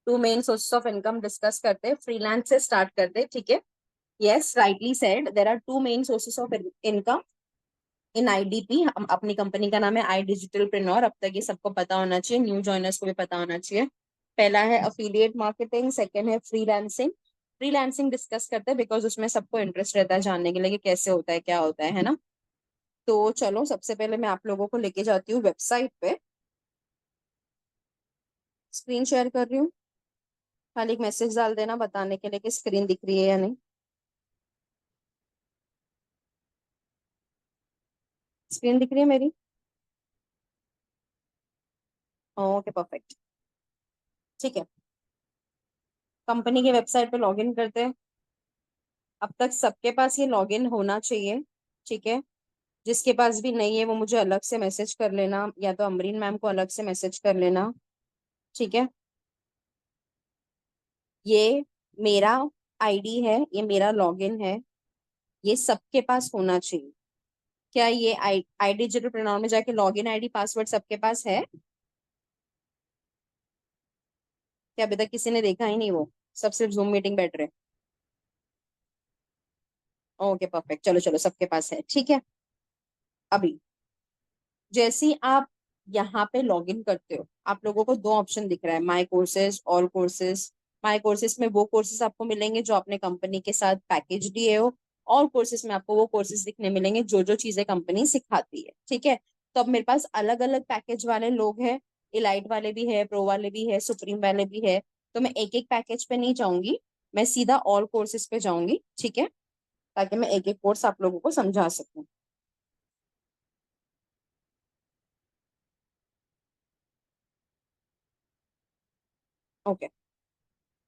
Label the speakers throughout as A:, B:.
A: To main sources of income discuss करते हैं, freelance से स्टार्ट करते हैं, ठीक है। Yes, rightly said, there are two main sources of income in IDP. हम अपनी कंपनी का नाम है आई डिजिटल प्रेन्योर। अब तक ये सबको पता होना चाहिए, न्यू जॉइनर्स को भी पता होना चाहिए। पहला है अफिलिएट मार्केटिंग, सेकंड है फ्रीलांसिंग। फ्रीलांसिंग डिस्कस करते हैं बिकॉज उसमें सबको इंटरेस्ट रहता है जानने के लिए कि कैसे होता है, क्या होता है ना। तो चलो, सबसे पहले मैं आप लोगों को लेके जाती हूँ वेबसाइट पे। स्क्रीन शेयर कर रही हूँ, खाली एक मैसेज डाल देना बताने के लिए कि स्क्रीन दिख रही है या नहीं। स्क्रीन दिख रही है मेरी? Okay, perfect. ठीक है, कंपनी के वेबसाइट पे लॉगिन करते हैं। अब तक सबके पास ये लॉगिन होना चाहिए, ठीक है। जिसके पास भी नहीं है वो मुझे अलग से मैसेज कर लेना, या तो अमरीन मैम को अलग से मैसेज कर लेना, ठीक है। ये मेरा आईडी है, ये मेरा लॉगिन है, ये सबके पास होना चाहिए। क्या ये आई डिजिटल प्रोनाउन में जाके लॉगिन आईडी पासवर्ड सबके पास है? क्या अभी तक किसी ने देखा ही नहीं? वो सब सिर्फ जूम मीटिंग बैठ रहे? Okay, perfect. चलो चलो, सबके पास है, ठीक है। अभी जैसे ही आप यहाँ पे लॉग इन करते हो, आप लोगों को दो ऑप्शन दिख रहा है, my courses, all courses. My courses में वो कोर्सेज आपको मिलेंगे जो आपने कंपनी के साथ पैकेज दिए हो। ऑल कोर्सेज में आपको वो कोर्सेज दिखने मिलेंगे जो जो चीजें कंपनी सिखाती है, ठीक है। तो अब मेरे पास अलग अलग पैकेज वाले लोग हैं, इलाइट वाले भी है, प्रो वाले भी है, सुप्रीम वाले भी है। तो मैं एक एक पैकेज पे नहीं जाऊंगी, मैं सीधा ऑल कोर्सेज पे जाऊंगी, ठीक है, ताकि मैं एक एक कोर्स आप लोगों को समझा सकूं। ओके,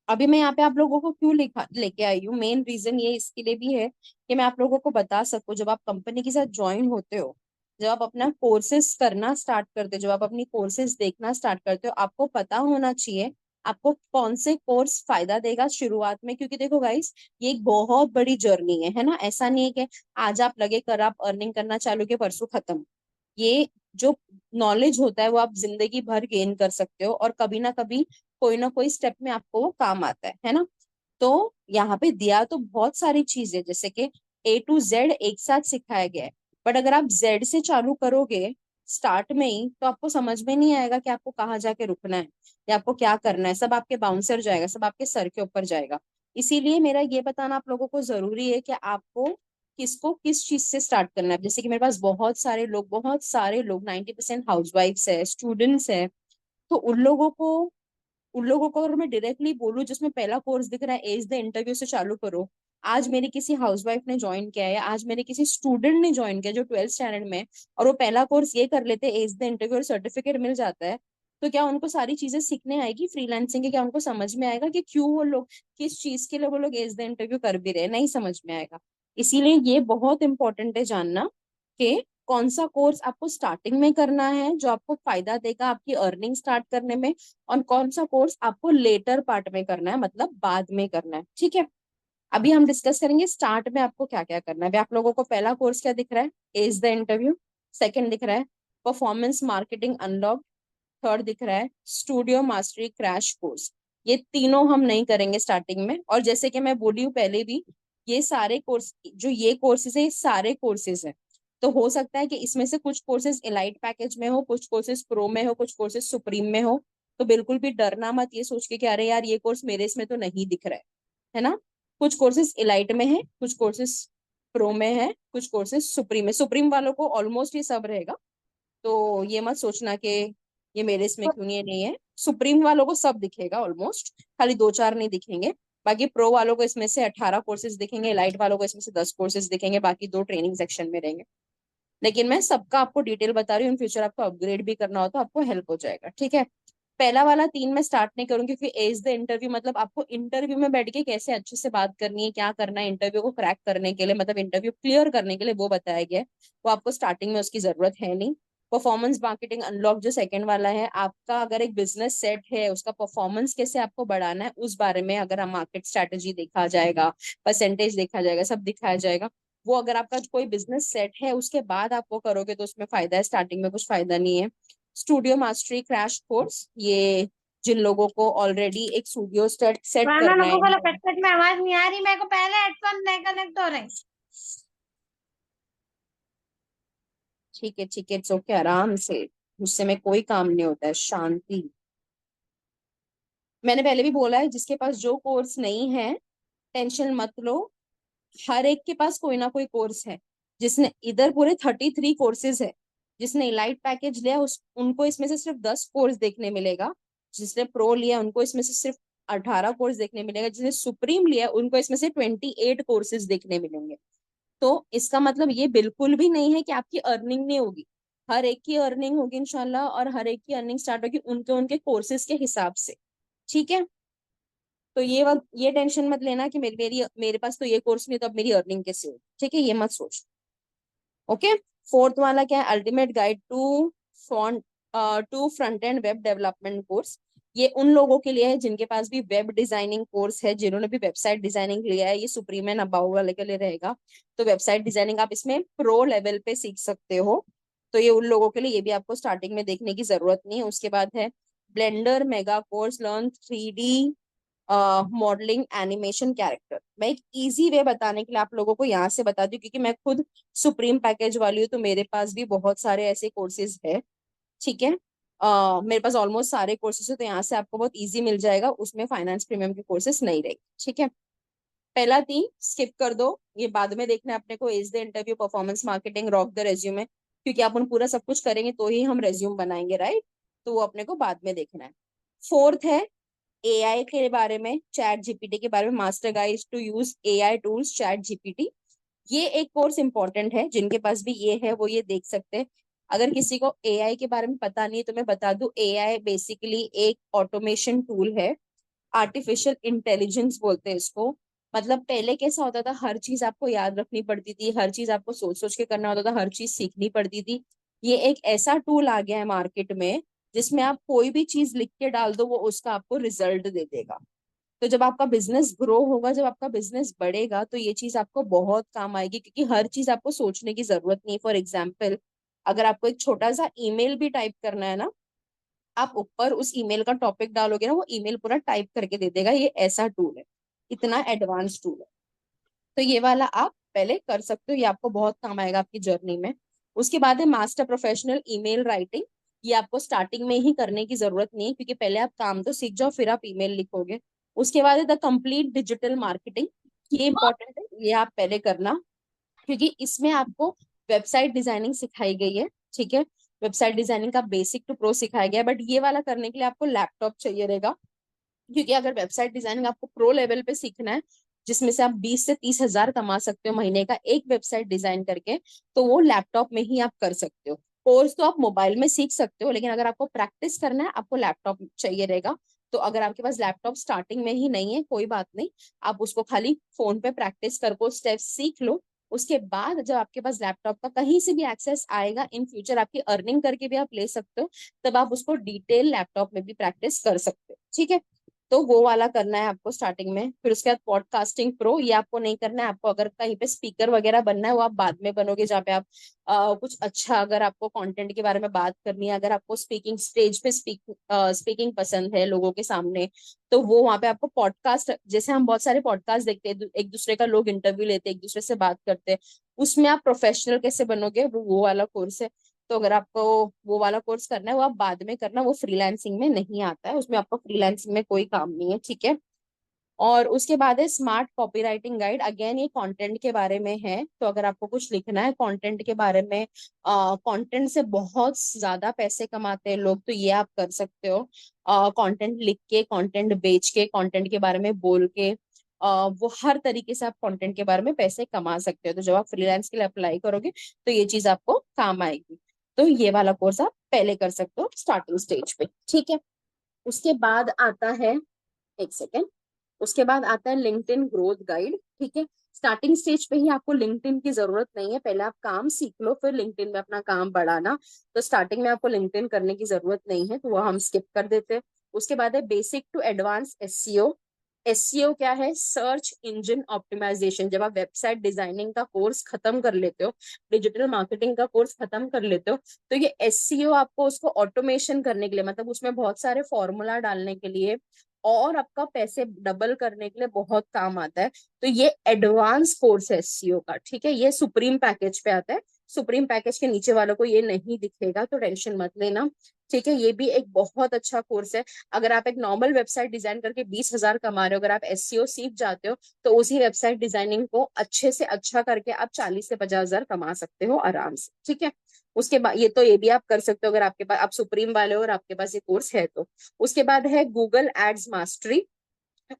A: अभी मैं यहाँ पे आप लोगों को क्यों लिखा लेके आई हूँ, मेन रीजन ये इसके लिए भी है कि मैं आप लोगों को बता सकूँ, जब आप कंपनी के साथ ज्वाइन होते हो, जब आप अपना कोर्सेज करना स्टार्ट करते हो, जब आप अपनी कोर्सेज देखना स्टार्ट करते हो, आपको पता होना चाहिए आपको कौन से कोर्स फायदा देगा शुरुआत में। क्योंकि देखो गाइस, ये एक बहुत बड़ी जर्नी है ना। ऐसा नहीं है कि आज आप लगे कर आप अर्निंग करना चालू के परसों खत्म। ये जो नॉलेज होता है वो आप जिंदगी भर गेन कर सकते हो, और कभी ना कभी कोई ना कोई स्टेप में आपको वो काम आता है ना। तो यहाँ पे दिया तो बहुत सारी चीजें, जैसे कि A to Z एक साथ सिखाया गया है। बट अगर आप जेड से चालू करोगे स्टार्ट में ही, तो आपको समझ में नहीं आएगा कि आपको कहाँ जाके रुकना है या आपको क्या करना है। सब आपके बाउंसर जाएगा, सब आपके सर के ऊपर जाएगा। इसीलिए मेरा ये बताना आप लोगों को जरूरी है कि आपको किसको किस चीज से स्टार्ट करना है। जैसे कि मेरे पास बहुत सारे लोग 90% हाउसवाइफ्स है, स्टूडेंट्स है। तो उन लोगों को अगर मैं डायरेक्टली बोलूँ जिसमें पहला कोर्स दिख रहा है एज द इंटरव्यू से चालू करो, आज मेरी किसी हाउसवाइफ ने ज्वाइन किया है या आज मेरे किसी स्टूडेंट ने ज्वाइन किया जो 12th स्टैंडर्ड में, और वो पहला कोर्स ये कर लेते एज द इंटरव्यू और सर्टिफिकेट मिल जाता है, तो क्या उनको सारी चीजें सीखने आएगी फ्रीलांसिंग के? क्या उनको समझ में आएगा कि क्यों वो लोग, किस चीज के लिए वो लोग एज द इंटरव्यू कर भी रहे? नहीं समझ में आएगा। इसीलिए ये बहुत इंपॉर्टेंट है जानना कि कौन सा कोर्स आपको स्टार्टिंग में करना है जो आपको फायदा देगा आपकी अर्निंग स्टार्ट करने में, और कौन सा कोर्स आपको लेटर पार्ट में करना है, मतलब बाद में करना है, ठीक है। अभी हम डिस्कस करेंगे स्टार्ट में आपको क्या क्या करना है। अभी आप लोगों को पहला कोर्स क्या दिख रहा है? As the interview. सेकंड दिख रहा है परफॉर्मेंस मार्केटिंग अनलॉक। थर्ड दिख रहा है स्टूडियो मास्टरी क्रैश कोर्स। ये तीनों हम नहीं करेंगे स्टार्टिंग में, और जैसे कि मैं बोली हूँ पहले भी, ये सारे कोर्स जो ये कोर्सेज है, ये सारे कोर्सेज हैं। तो हो सकता है कि इसमें से कुछ कोर्सेज इलाइट पैकेज में हो, कुछ कोर्सेज प्रो में हो, कुछ कोर्सेज सुप्रीम में हो। तो बिल्कुल भी डरना मत ये सोच के कि अरे यार ये कोर्स मेरे इसमें तो नहीं दिख रहा है ना। कुछ कोर्सेज इलाइट में है, कुछ कोर्सेज प्रो में है, कुछ कोर्सेज सुप्रीम में। सुप्रीम वालों को ऑलमोस्ट ये सब रहेगा, तो ये मत सोचना कि ये मेरे इसमें क्यों नहीं है। नहीं है, सुप्रीम वालों को सब दिखेगा ऑलमोस्ट, खाली दो चार नहीं दिखेंगे। बाकी प्रो वालों को इसमें से 18 कोर्सेज दिखेंगे, लाइट वालों को इसमें से 10 कोर्सेज दिखेंगे, बाकी दो ट्रेनिंग सेक्शन में रहेंगे। लेकिन मैं सबका आपको डिटेल बता रही हूँ, इन फ्यूचर आपको अपग्रेड भी करना हो तो आपको हेल्प हो जाएगा, ठीक है। पहला वाला तीन मैं स्टार्ट नहीं करूंगी क्योंकि एज द इंटरव्यू मतलब आपको इंटरव्यू में बैठ के कैसे अच्छे से बात करनी है, क्या करना है इंटरव्यू को क्रैक करने के लिए, मतलब इंटरव्यू क्लियर करने के लिए, वो बताया गया है। वो आपको स्टार्टिंग में उसकी जरूरत है नहीं। परफॉर्मेंस मार्केटिंग अनलॉक जो सेकंड वाला है, आपका अगर एक बिजनेस सेट है उसका परफॉर्मेंस कैसे आपको बढ़ाना है उस बारे में अगर हम मार्केट स्ट्रेटेजी देखा जाएगा, परसेंटेज देखा जाएगा, सब दिखाया जाएगा। वो अगर आपका कोई बिजनेस सेट है उसके बाद आप वो करोगे तो उसमें फायदा है, स्टार्टिंग में कुछ फायदा नहीं है। स्टूडियो मास्टरी क्रैश कोर्स, ये जिन लोगों को ऑलरेडी एक स्टूडियो सेट
B: वरना
A: करना
B: नको
A: है।
B: बोलो कट में आवाज नहीं आ रही, मेरे को पहले हेडफोन नहीं कनेक्ट हो रहे।
A: ठीक है ठीक है, ओके, आराम से, गुस्से में कोई काम नहीं होता है, शांति। मैंने पहले भी बोला है, जिसके पास जो कोर्स नहीं है टेंशन मत लो, हर एक के पास कोई ना कोई कोर्स है। जिसने इधर पूरे 33 कोर्सेज है, जिसने इलाइट पैकेज लिया उस उनको इसमें से सिर्फ 10 कोर्स देखने मिलेगा। जिसने प्रो लिया उनको इसमें से सिर्फ 18 कोर्स देखने मिलेगा। जिसने सुप्रीम लिया उनको इसमें से 28 कोर्सेज देखने मिलेंगे। तो इसका मतलब ये बिल्कुल भी नहीं है कि आपकी अर्निंग नहीं होगी। हर एक की अर्निंग होगी इंशाल्लाह, और हर एक की अर्निंग स्टार्ट होगी उनके उनके कोर्सेज के हिसाब से। ठीक है, तो ये टेंशन मत लेना कि मेरे पास तो ये कोर्स नहीं तो अब मेरी अर्निंग कैसे होगी। ठीक है, ये मत सोच। ओके, फोर्थ वाला क्या है, ultimate guide to front end web development course. ये उन लोगों के लिए है जिनके पास भी वेब डिजाइनिंग कोर्स है, जिन्होंने भी वेबसाइट डिजाइनिंग लिया है। ये सुप्रीम एंड अबाउ वाले के लिए रहेगा। तो वेबसाइट डिजाइनिंग आप इसमें प्रो लेवल पे सीख सकते हो। तो ये उन लोगों के लिए, ये भी आपको स्टार्टिंग में देखने की जरूरत नहीं है। उसके बाद है blender mega course, learn 3D modelling animation character. मैं एक इजी वे बताने के लिए आप लोगों को यहाँ से बता दूं, क्योंकि मैं खुद सुप्रीम पैकेज वाली हूँ, तो मेरे पास भी बहुत सारे ऐसे कोर्सेज है। ठीक है, मेरे पास ऑलमोस्ट सारे कोर्सेज है, तो यहाँ से आपको बहुत इजी मिल जाएगा। उसमें फाइनेंस प्रीमियम के कोर्सेज नहीं रहेगी। ठीक है, पहला 3 स्किप कर दो, ये बाद में देखना है अपने को। Is the interview, performance marketing, rock the resume, क्योंकि अपन पूरा सब कुछ करेंगे तो ही हम रेज्यूम बनाएंगे, राइट। तो वो अपने को बाद में देखना है। फोर्थ है एआई के बारे में, चैट जीपीटी के बारे में, master guide to use AI tools ChatGPT. ये एक कोर्स इंपॉर्टेंट है, जिनके पास भी ये है वो ये देख सकते हैं। अगर किसी को एआई के बारे में पता नहीं है तो मैं बता दूं, एआई बेसिकली एक ऑटोमेशन टूल है। आर्टिफिशियल इंटेलिजेंस बोलते हैं इसको। मतलब पहले कैसा होता था, हर चीज आपको याद रखनी पड़ती थी, हर चीज आपको सोच सोच के करना होता था, हर चीज सीखनी पड़ती थी। ये एक ऐसा टूल आ गया है मार्केट में, जिसमें आप कोई भी चीज लिख के डाल दो, वो उसका आपको रिजल्ट दे देगा। तो जब आपका बिजनेस ग्रो होगा, जब आपका बिजनेस बढ़ेगा, तो ये चीज आपको बहुत काम आएगी, क्योंकि हर चीज आपको सोचने की जरूरत नहीं। फॉर एग्जाम्पल, अगर आपको एक छोटा सा ईमेल भी टाइप करना है ना, आप ऊपर उस ईमेल का टॉपिक डालोगे ना, वो ईमेल पूरा टाइप करके दे देगा। ये ऐसा टूल है, इतना एडवांस टूल है। तो ये वाला आप पहले कर सकते हो, ये आपको बहुत काम आएगा आपकी जर्नी में। उसके बाद है मास्टर प्रोफेशनल ईमेल राइटिंग। ये आपको स्टार्टिंग में ही करने की जरूरत नहीं है, क्योंकि पहले आप काम तो सीख जाओ, फिर आप ईमेल लिखोगे। उसके बाद है द कंप्लीट डिजिटल मार्केटिंग। ये इंपॉर्टेंट है, ये आप पहले करना, क्योंकि इसमें आपको वेबसाइट डिजाइनिंग सिखाई गई है। ठीक है, वेबसाइट डिजाइनिंग का बेसिक टू प्रो सिखाया गया है, बट ये वाला करने के लिए आपको लैपटॉप चाहिए रहेगा। क्योंकि अगर वेबसाइट डिजाइनिंग आपको प्रो लेवल पे सीखना है, जिसमें से आप 20 से 30 हजार कमा सकते हो महीने का एक वेबसाइट डिजाइन करके, तो वो लैपटॉप में ही आप कर सकते हो। कोर्स तो आप मोबाइल में सीख सकते हो, लेकिन अगर आपको प्रैक्टिस करना है, आपको लैपटॉप चाहिए रहेगा। तो अगर आपके पास लैपटॉप स्टार्टिंग में ही नहीं है, कोई बात नहीं, आप उसको खाली फोन पे प्रैक्टिस करके स्टेप्स सीख लो। उसके बाद जब आपके पास लैपटॉप का कहीं से भी एक्सेस आएगा, इन फ्यूचर आपकी अर्निंग करके भी आप ले सकते हो, तब आप उसको डिटेल लैपटॉप में भी प्रैक्टिस कर सकते हो। ठीक है, तो वो वाला करना है आपको स्टार्टिंग में। फिर उसके बाद पॉडकास्टिंग प्रो, ये आपको नहीं करना है। आपको अगर कहीं पे स्पीकर वगैरह बनना है, वो आप बाद में बनोगे, जहाँ पे आप कुछ अच्छा, अगर आपको कंटेंट के बारे में बात करनी है, अगर आपको स्पीकिंग स्टेज पे स्पीकिंग पसंद है लोगों के सामने, तो वो वहाँ पे आपको पॉडकास्ट, जैसे हम बहुत सारे पॉडकास्ट देखते हैं, एक दूसरे का लोग इंटरव्यू लेते हैं, एक दूसरे से बात करते हैं, उसमें आप प्रोफेशनल कैसे बनोगे, वो वाला कोर्स है। तो अगर आपको वो वाला कोर्स करना है, वो आप बाद में करना, वो फ्रीलांसिंग में नहीं आता है, उसमें आपको फ्रीलांसिंग में कोई काम नहीं है। ठीक है, और उसके बाद है स्मार्ट कॉपीराइटिंग गाइड। अगेन ये कंटेंट के बारे में है, तो अगर आपको कुछ लिखना है कंटेंट के बारे में, कंटेंट से बहुत ज्यादा पैसे कमाते हैं लोग, तो ये आप कर सकते हो। कंटेंट लिख के, कंटेंट बेच के, कंटेंट के बारे में बोल के, वो हर तरीके से आप कंटेंट के बारे में पैसे कमा सकते हो। तो जब आप फ्रीलांस के लिए अप्लाई करोगे, तो ये चीज आपको काम आएगी। तो ये वाला कोर्स आप पहले कर सकते हो स्टार्टिंग स्टेज पे। ठीक है, उसके बाद आता है, एक सेकेंड, उसके बाद आता है लिंक्डइन ग्रोथ गाइड। ठीक है, स्टार्टिंग स्टेज पे ही आपको लिंक्डइन की जरूरत नहीं है, पहले आप काम सीख लो, फिर लिंक्डइन में अपना काम बढ़ाना। तो स्टार्टिंग में आपको लिंक्डइन करने की जरूरत नहीं है, तो वो हम स्किप कर देते हैं। उसके बाद है basic to advance SEO. SEO क्या है? Search engine optimisation. जब आप वेबसाइट डिजाइनिंग का कोर्स खत्म कर लेते हो, डिजिटल मार्केटिंग का कोर्स खत्म कर लेते हो, तो ये एसईओ आपको उसको ऑटोमेशन करने के लिए, मतलब उसमें बहुत सारे फॉर्मूला डालने के लिए और आपका पैसे डबल करने के लिए बहुत काम आता है। तो ये एडवांस कोर्स है एसईओ का, ठीक है। ये सुप्रीम पैकेज पे आता है। सुप्रीम पैकेज के नीचे वालों को ये नहीं दिखेगा, तो टेंशन मत लेना, ठीक है। ये भी एक बहुत अच्छा कोर्स है। अगर आप एक नॉर्मल वेबसाइट डिजाइन करके 20,000 कमा रहे हो, अगर आप एसईओ सीख जाते हो तो उसी वेबसाइट डिजाइनिंग को अच्छे से अच्छा करके आप 40 से 50,000 कमा सकते हो आराम से, ठीक है। उसके बाद ये भी आप कर सकते हो अगर आपके पास, आप सुप्रीम वाले हो और आपके पास ये कोर्स है तो। उसके बाद है गूगल एड्स मास्टरी।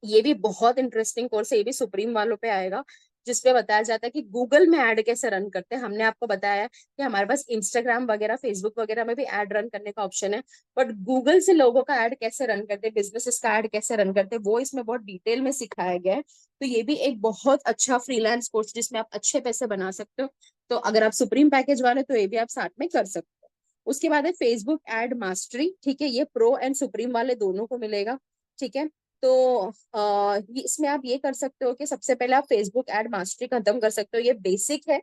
A: ये भी बहुत इंटरेस्टिंग कोर्स है, ये भी सुप्रीम वालों पे आएगा, जिसपे बताया जाता है कि गूगल में ऐड कैसे रन करते हैं। हमने आपको बताया है कि हमारे पास इंस्टाग्राम वगैरह, फेसबुक वगैरह में भी ऐड रन करने का ऑप्शन है, बट गूगल से लोगों का ऐड कैसे रन करते हैं, बिजनेसेस का ऐड कैसे रन करते हैं, वो इसमें बहुत डिटेल में सिखाया गया है। तो ये भी एक बहुत अच्छा फ्रीलांस कोर्स जिसमें आप अच्छे पैसे बना सकते हो। तो अगर आप सुप्रीम पैकेज वाले तो ये भी आप साथ में कर सकते हो। उसके बाद है फेसबुक एड मास्टरी, ठीक है। ये प्रो एंड सुप्रीम वाले दोनों को मिलेगा, ठीक है। तो इसमें आप ये कर सकते हो कि सबसे पहले आप फेसबुक एड मास्टरी खत्म कर सकते हो, ये बेसिक है।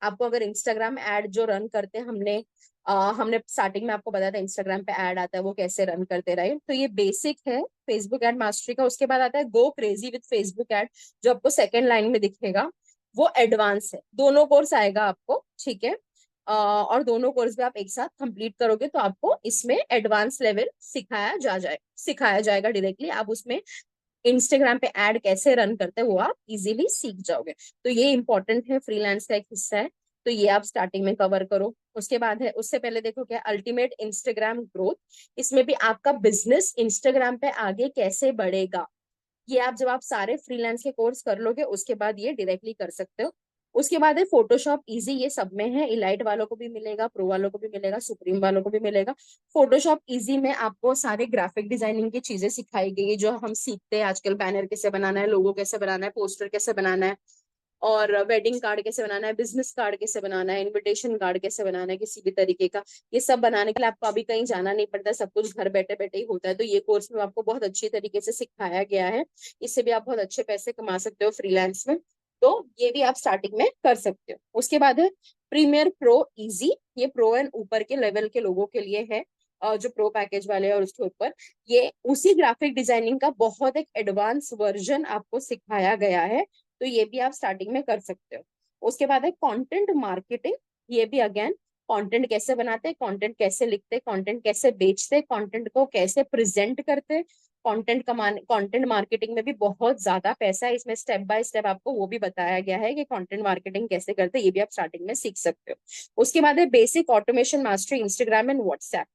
A: आपको अगर इंस्टाग्राम एड जो रन करते हैं, हमने स्टार्टिंग में आपको बताया था इंस्टाग्राम पे एड आता है वो कैसे रन करते रहे, तो ये बेसिक है फेसबुक एड मास्टरी का। उसके बाद आता है go crazy with Facebook ad, जो आपको सेकंड लाइन में दिखेगा, वो एडवांस है। दोनों कोर्स आएगा आपको, ठीक है। और दोनों कोर्स भी आप एक साथ कंप्लीट करोगे तो आपको इसमें एडवांस लेवल सिखाया जाएगा डायरेक्टली। आप उसमें इंस्टाग्राम पे ऐड कैसे रन करते हैं वो आप इजीली सीख जाओगे। तो ये इंपॉर्टेंट है, फ्रीलांस का एक हिस्सा है, तो ये आप स्टार्टिंग में कवर करो। उसके बाद है, उससे पहले देखो क्या, अल्टीमेट इंस्टाग्राम ग्रोथ। इसमें भी आपका बिजनेस इंस्टाग्राम पे आगे कैसे बढ़ेगा, ये आप जब आप सारे फ्रीलांस के कोर्स कर लोगे उसके बाद ये डायरेक्टली कर सकते हो। उसके बाद है फोटोशॉप इजी, ये सब में है, इलाइट वालों को भी मिलेगा, प्रो वालों को भी मिलेगा, सुप्रीम वालों को भी मिलेगा। फोटोशॉप इजी में आपको सारे ग्राफिक डिजाइनिंग की चीजें सिखाई गई है जो हम सीखते हैं आजकल, बैनर कैसे बनाना है, लोगो कैसे बनाना है, पोस्टर कैसे बनाना है, और वेडिंग कार्ड कैसे बनाना है, बिजनेस कार्ड कैसे बनाना है, इनविटेशन कार्ड कैसे बनाना है किसी भी तरीके का। ये सब बनाने के लिए आपको अभी कहीं जाना नहीं पड़ता, सब कुछ घर बैठे बैठे ही होता है। तो ये कोर्स में आपको बहुत अच्छी तरीके से सिखाया गया है, इससे भी आप बहुत अच्छे पैसे कमा सकते हो फ्रीलांस में। तो ये भी आप स्टार्टिंग में कर सकते हो। उसके बाद है प्रीमियर प्रो इजी, ये प्रो एंड ऊपर के लेवल के लोगों के लिए है, जो प्रो पैकेज वाले हैं, और उसके ऊपर ये उसी ग्राफिक डिजाइनिंग का बहुत एक एडवांस वर्जन आपको सिखाया गया है, तो ये भी आप स्टार्टिंग में कर सकते हो। उसके बाद है कंटेंट मार्केटिंग, ये भी अगेन कंटेंट कैसे बनाते हैं, कंटेंट कैसे लिखते हैं, कंटेंट कैसे बेचते हैं, कंटेंट को कैसे प्रेजेंट करते हैं, कंटेंट मार्केटिंग में भी बहुत ज्यादा पैसा है, इसमें स्टेप बाय स्टेप आपको वो भी बताया गया है कि कंटेंट मार्केटिंग कैसे करते हैं, ये भी आप स्टार्टिंग में सीख सकते हो। उसके बाद है basic automation mastery Instagram and WhatsApp.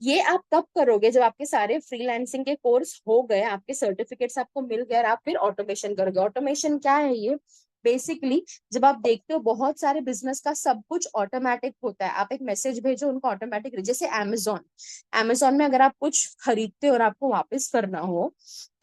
A: ये आप कब करोगे, जब आपके सारे फ्रीलांसिंग के कोर्स हो गए, आपके सर्टिफिकेट्स आपको मिल गए और आप फिर ऑटोमेशन करोगे। ऑटोमेशन क्या है? ये बेसिकली जब आप देखते हो बहुत सारे बिजनेस का सब कुछ ऑटोमेटिक होता है, आप एक मैसेज भेजो उनको ऑटोमेटिक, जैसे अमेजोन, अमेजोन में अगर आप कुछ खरीदते हो और आपको वापस करना हो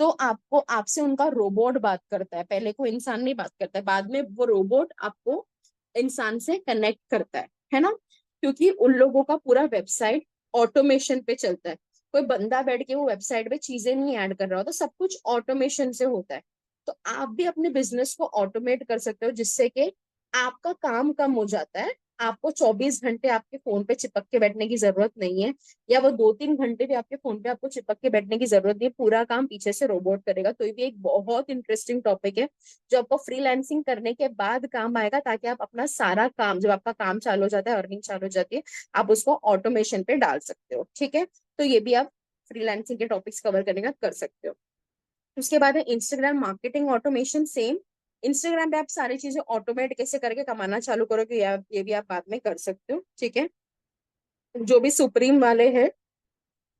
A: तो आपको, आपसे उनका रोबोट बात करता है, पहले कोई इंसान नहीं बात करता है, बाद में वो रोबोट आपको इंसान से कनेक्ट करता है ना, क्योंकि उन लोगों का पूरा वेबसाइट ऑटोमेशन पे चलता है। कोई बंदा बैठ के वो वेबसाइट पे चीजें नहीं ऐड कर रहा होता, सब कुछ ऑटोमेशन से होता है। तो आप भी अपने बिजनेस को ऑटोमेट कर सकते हो जिससे कि आपका काम कम हो जाता है, आपको 24 घंटे आपके फोन पे चिपक के बैठने की जरूरत नहीं है, या वो 2-3 घंटे भी आपके फोन पे आपको चिपक के बैठने की जरूरत नहीं है, पूरा काम पीछे से रोबोट करेगा। तो ये भी एक बहुत इंटरेस्टिंग टॉपिक है जो आपको फ्रीलांसिंग करने के बाद काम आएगा, ताकि आप अपना सारा काम, जब आपका काम चालू हो जाता है, अर्निंग चालू हो जाती है, आप उसको ऑटोमेशन पे डाल सकते हो, ठीक है। तो ये भी आप फ्रीलांसिंग के टॉपिक्स कवर करने का कर सकते हो। उसके बाद है Instagram marketing automation, same Instagram पे आप सारी चीजें ऑटोमेट कैसे करके कमाना चालू करोगे, ये भी आप बाद में कर सकते हो, ठीक है। जो भी सुप्रीम वाले हैं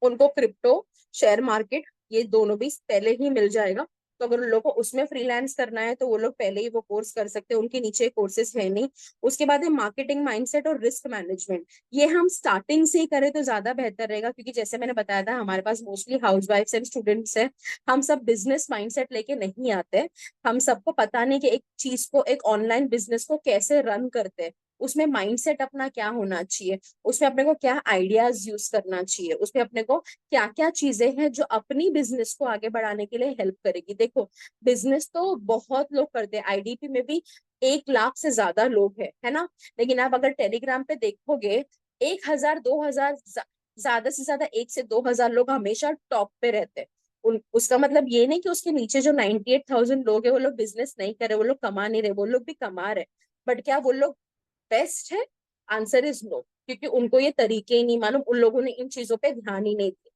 A: उनको क्रिप्टो, शेयर मार्केट, ये दोनों भी पहले ही मिल जाएगा। तो अगर उन लोगों को उसमें फ्रीलांस करना है तो वो लोग पहले ही वो कोर्स कर सकते हैं, उनके नीचे कोर्सेज है नहीं। उसके बाद है मार्केटिंग माइंडसेट और रिस्क मैनेजमेंट, ये हम स्टार्टिंग से ही करें तो ज्यादा बेहतर रहेगा, क्योंकि जैसे मैंने बताया था हमारे पास mostly housewifes and students है, हम सब बिजनेस माइंडसेट लेके नहीं आते। हम सबको पता नहीं कि एक चीज को, एक ऑनलाइन बिजनेस को कैसे रन करते हैं, उसमें माइंडसेट अपना क्या होना चाहिए, उसमें अपने को क्या आइडियाज यूज करना चाहिए, उसमें अपने को क्या क्या चीजें हैं जो अपनी बिजनेस को आगे बढ़ाने के लिए हेल्प करेगी। देखो, बिजनेस तो बहुत लोग करते हैं, आईडीपी में भी 1 लाख से ज्यादा लोग है ना। लेकिन आप अगर टेलीग्राम पे देखोगे 1,000 2,000, ज्यादा से ज्यादा 1 से 2 हजार लोग हमेशा टॉप पे रहते हैं। उसका मतलब ये नहीं कि उसके नीचे जो 98,000 लोग है वो लोग बिजनेस नहीं कर रहे, वो लोग कमा नहीं रहे, वो लोग भी कमा रहे। बट क्या वो लोग बेस्ट है? आंसर इज नो, क्योंकि उनको ये तरीके ही नहीं मालूम, उन लोगों ने इन चीजों पे ध्यान ही नहीं दिया।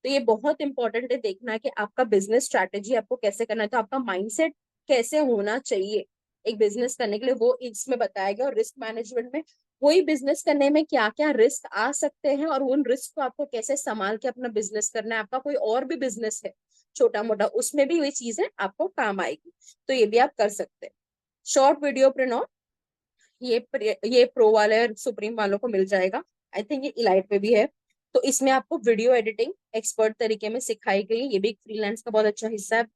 A: तो ये बहुत इंपॉर्टेंट है देखना कि आपका बिजनेस स्ट्रैटेजी आपको कैसे करना है, तो आपका माइंडसेट कैसे होना चाहिए एक बिजनेस करने के लिए, वो इसमें बताया गया। और रिस्क मैनेजमेंट में कोई बिजनेस करने में क्या क्या रिस्क आ सकते हैं और उन रिस्क को आपको कैसे संभाल के अपना बिजनेस करना है। आपका कोई और भी बिजनेस है छोटा मोटा, उसमें भी ये चीजें आपको काम आएगी, तो ये भी आप कर सकते हैं। शॉर्ट वीडियो प्रिंट, ये प्रो वाले सुप्रीम वालों को मिल जाएगा, आई थिंक ये इलाइट पे भी है। तो इसमें आपको वीडियो एडिटिंग एक्सपर्ट तरीके में सिखाई गई, ये भी एक फ्रीलांस का बहुत अच्छा हिस्सा है।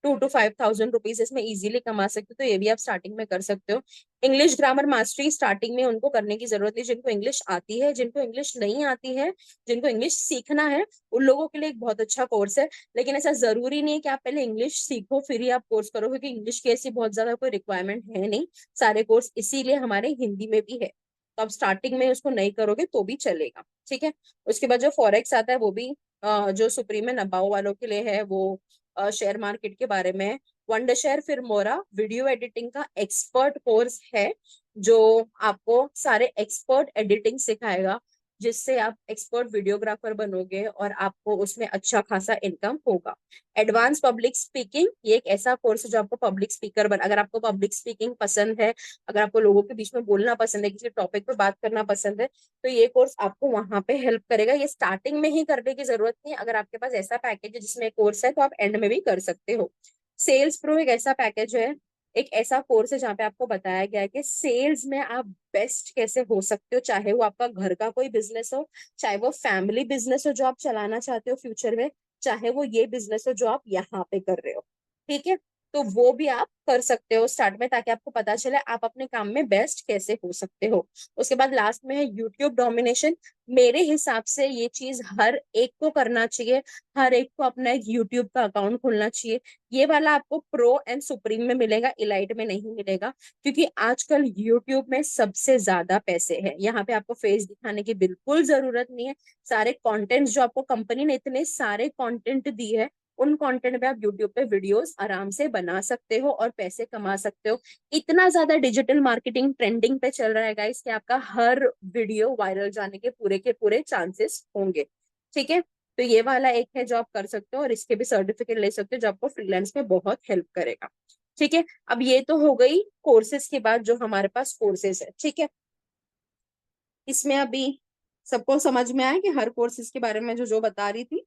A: 2 to 5,000 रुपीज इसमें इजीली कमा सकते हो, तो ये भी आप स्टार्टिंग में कर सकते हो। इंग्लिश ग्रामर मास्टरी स्टार्टिंग में उनको करने की जरूरत नहीं, जिनको इंग्लिश आती है, जिनको इंग्लिश नहीं आती है, जिनको इंग्लिश सीखना है, उन लोगों के लिए एक बहुत अच्छा कोर्स है। लेकिन ऐसा जरूरी नहीं है कि आप पहले इंग्लिश सीखो फिर ही आप कोर्स करो, क्योंकि इंग्लिश की ऐसी बहुत ज्यादा कोई रिक्वायरमेंट है नहीं। सारे कोर्स इसीलिए हमारे हिंदी में भी है, तो आप स्टार्टिंग में उसको नहीं करोगे तो भी चलेगा, ठीक है। उसके बाद जो फॉरेक्स आता है वो भी जो सुप्रीम है नबाओ वालों के लिए है, वो शेयर मार्केट के बारे में। वंडर शेयर फिर मोरा वीडियो एडिटिंग का एक्सपर्ट कोर्स है, जो आपको सारे एक्सपर्ट एडिटिंग सिखाएगा, जिससे आप एक्सपर्ट वीडियोग्राफर बनोगे और आपको उसमें अच्छा खासा इनकम होगा। एडवांस पब्लिक स्पीकिंग, ये एक ऐसा कोर्स है जो आपको पब्लिक स्पीकर बन, अगर आपको पब्लिक स्पीकिंग पसंद है, अगर आपको लोगों के बीच में बोलना पसंद है, किसी टॉपिक पे बात करना पसंद है, तो ये कोर्स आपको वहां पे हेल्प करेगा। ये स्टार्टिंग में ही करने की जरूरत नहीं है, अगर आपके पास ऐसा पैकेज है जिसमें कोर्स है तो आप एंड में भी कर सकते हो। सेल्स प्रो एक ऐसा पैकेज है, एक ऐसा कोर्स है जहाँ पे आपको बताया गया है कि सेल्स में आप बेस्ट कैसे हो सकते हो, चाहे वो आपका घर का कोई बिजनेस हो, चाहे वो फैमिली बिजनेस हो जो आप चलाना चाहते हो फ्यूचर में, चाहे वो ये बिजनेस हो जो आप यहाँ पे कर रहे हो, ठीक है। तो वो भी आप कर सकते हो स्टार्ट में, ताकि आपको पता चले आप अपने काम में बेस्ट कैसे हो सकते हो। उसके बाद लास्ट में है यूट्यूब डोमिनेशन। मेरे हिसाब से ये चीज हर एक को करना चाहिए, हर एक को अपना एक यूट्यूब का अकाउंट खोलना चाहिए। ये वाला आपको प्रो एंड सुप्रीम में मिलेगा, इलाइट में नहीं मिलेगा, क्योंकि आजकल यूट्यूब में सबसे ज्यादा पैसे हैं। यहाँ पे आपको फेस दिखाने की बिल्कुल जरूरत नहीं है। सारे कंटेंट्स जो आपको कंपनी ने इतने सारे कंटेंट दिए है, उन कंटेंट पे आप यूट्यूब पे वीडियोस आराम से बना सकते हो और पैसे कमा सकते हो। इतना ज्यादा डिजिटल मार्केटिंग ट्रेंडिंग पे चल रहा है गाइस, कि आपका हर वीडियो वायरल जाने के पूरे चांसेस होंगे, ठीक है। तो ये वाला एक है जो आप कर सकते हो, और इसके भी सर्टिफिकेट ले सकते हो जो आपको फ्रीलांस में बहुत हेल्प करेगा, ठीक है। अब ये तो हो गई कोर्सेज की बात, जो हमारे पास कोर्सेज है, ठीक है। इसमें अभी सबको समझ में आया कि हर कोर्सेज के बारे में जो जो बता रही थी?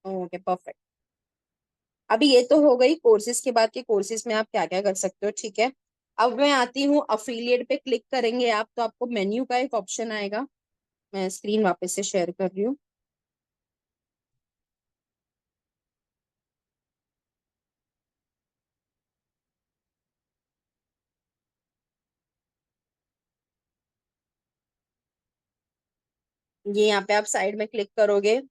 A: Okay perfect. अभी ये तो हो गई कोर्सेज की बात, की कोर्सेज में आप क्या क्या कर सकते हो, ठीक है। अब मैं आती हूँ अफिलिएट पे, क्लिक करेंगे आप तो आपको मेन्यू का एक ऑप्शन आएगा। मैं स्क्रीन वापस से शेयर कर रही हूँ। ये यहाँ पे आप साइड में क्लिक करोगे,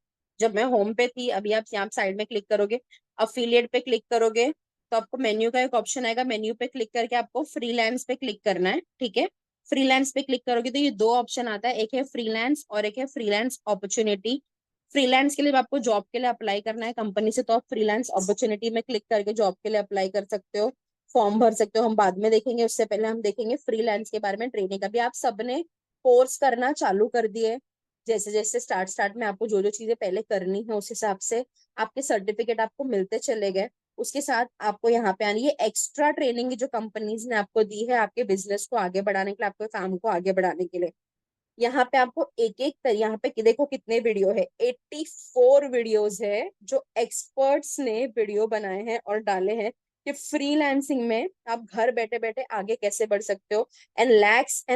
A: जब मैं होम पे थी, अभी आप यहाँ साइड में क्लिक करोगे, अफिलिएट पे क्लिक करोगे, तो आपको मेन्यू का एक ऑप्शन आएगा। मेन्यू पे क्लिक करके आपको फ्रीलांस पे क्लिक करना है, ठीक है। फ्रीलांस पे क्लिक करोगे तो ये दो ऑप्शन आता है, एक है फ्रीलांस और एक है फ्रीलांस अपॉर्चुनिटी। फ्रीलांस के लिए आपको जॉब के लिए अप्लाई करना है कंपनी से, तो आप फ्रीलांस अपॉर्चुनिटी में क्लिक करके जॉब के लिए अप्लाई कर सकते हो, फॉर्म भर सकते हो। हम बाद में देखेंगे, उससे पहले हम देखेंगे फ्रीलांस के बारे में, ट्रेनिंग। अभी आप सबने कोर्स करना चालू कर दिए, जैसे जैसे स्टार्ट में आपको जो जो चीजें पहले करनी है उस हिसाब से आपके सर्टिफिकेट आपको मिलते चले गए। उसके साथ आपको यहाँ पे आनी है एक्स्ट्रा ट्रेनिंग जो कंपनीज ने आपको दी है, आपके बिजनेस को आगे बढ़ाने के लिए, आपके काम को आगे बढ़ाने के लिए। यहाँ पे आपको एक एक यहाँ पे देखो कितने वीडियो है, 84 वीडियोस है जो एक्सपर्ट्स ने वीडियो बनाए हैं और डाले हैं, कि फ्रीलांसिंग में आप घर बैठे बैठे आगे कैसे बढ़ सकते हो, and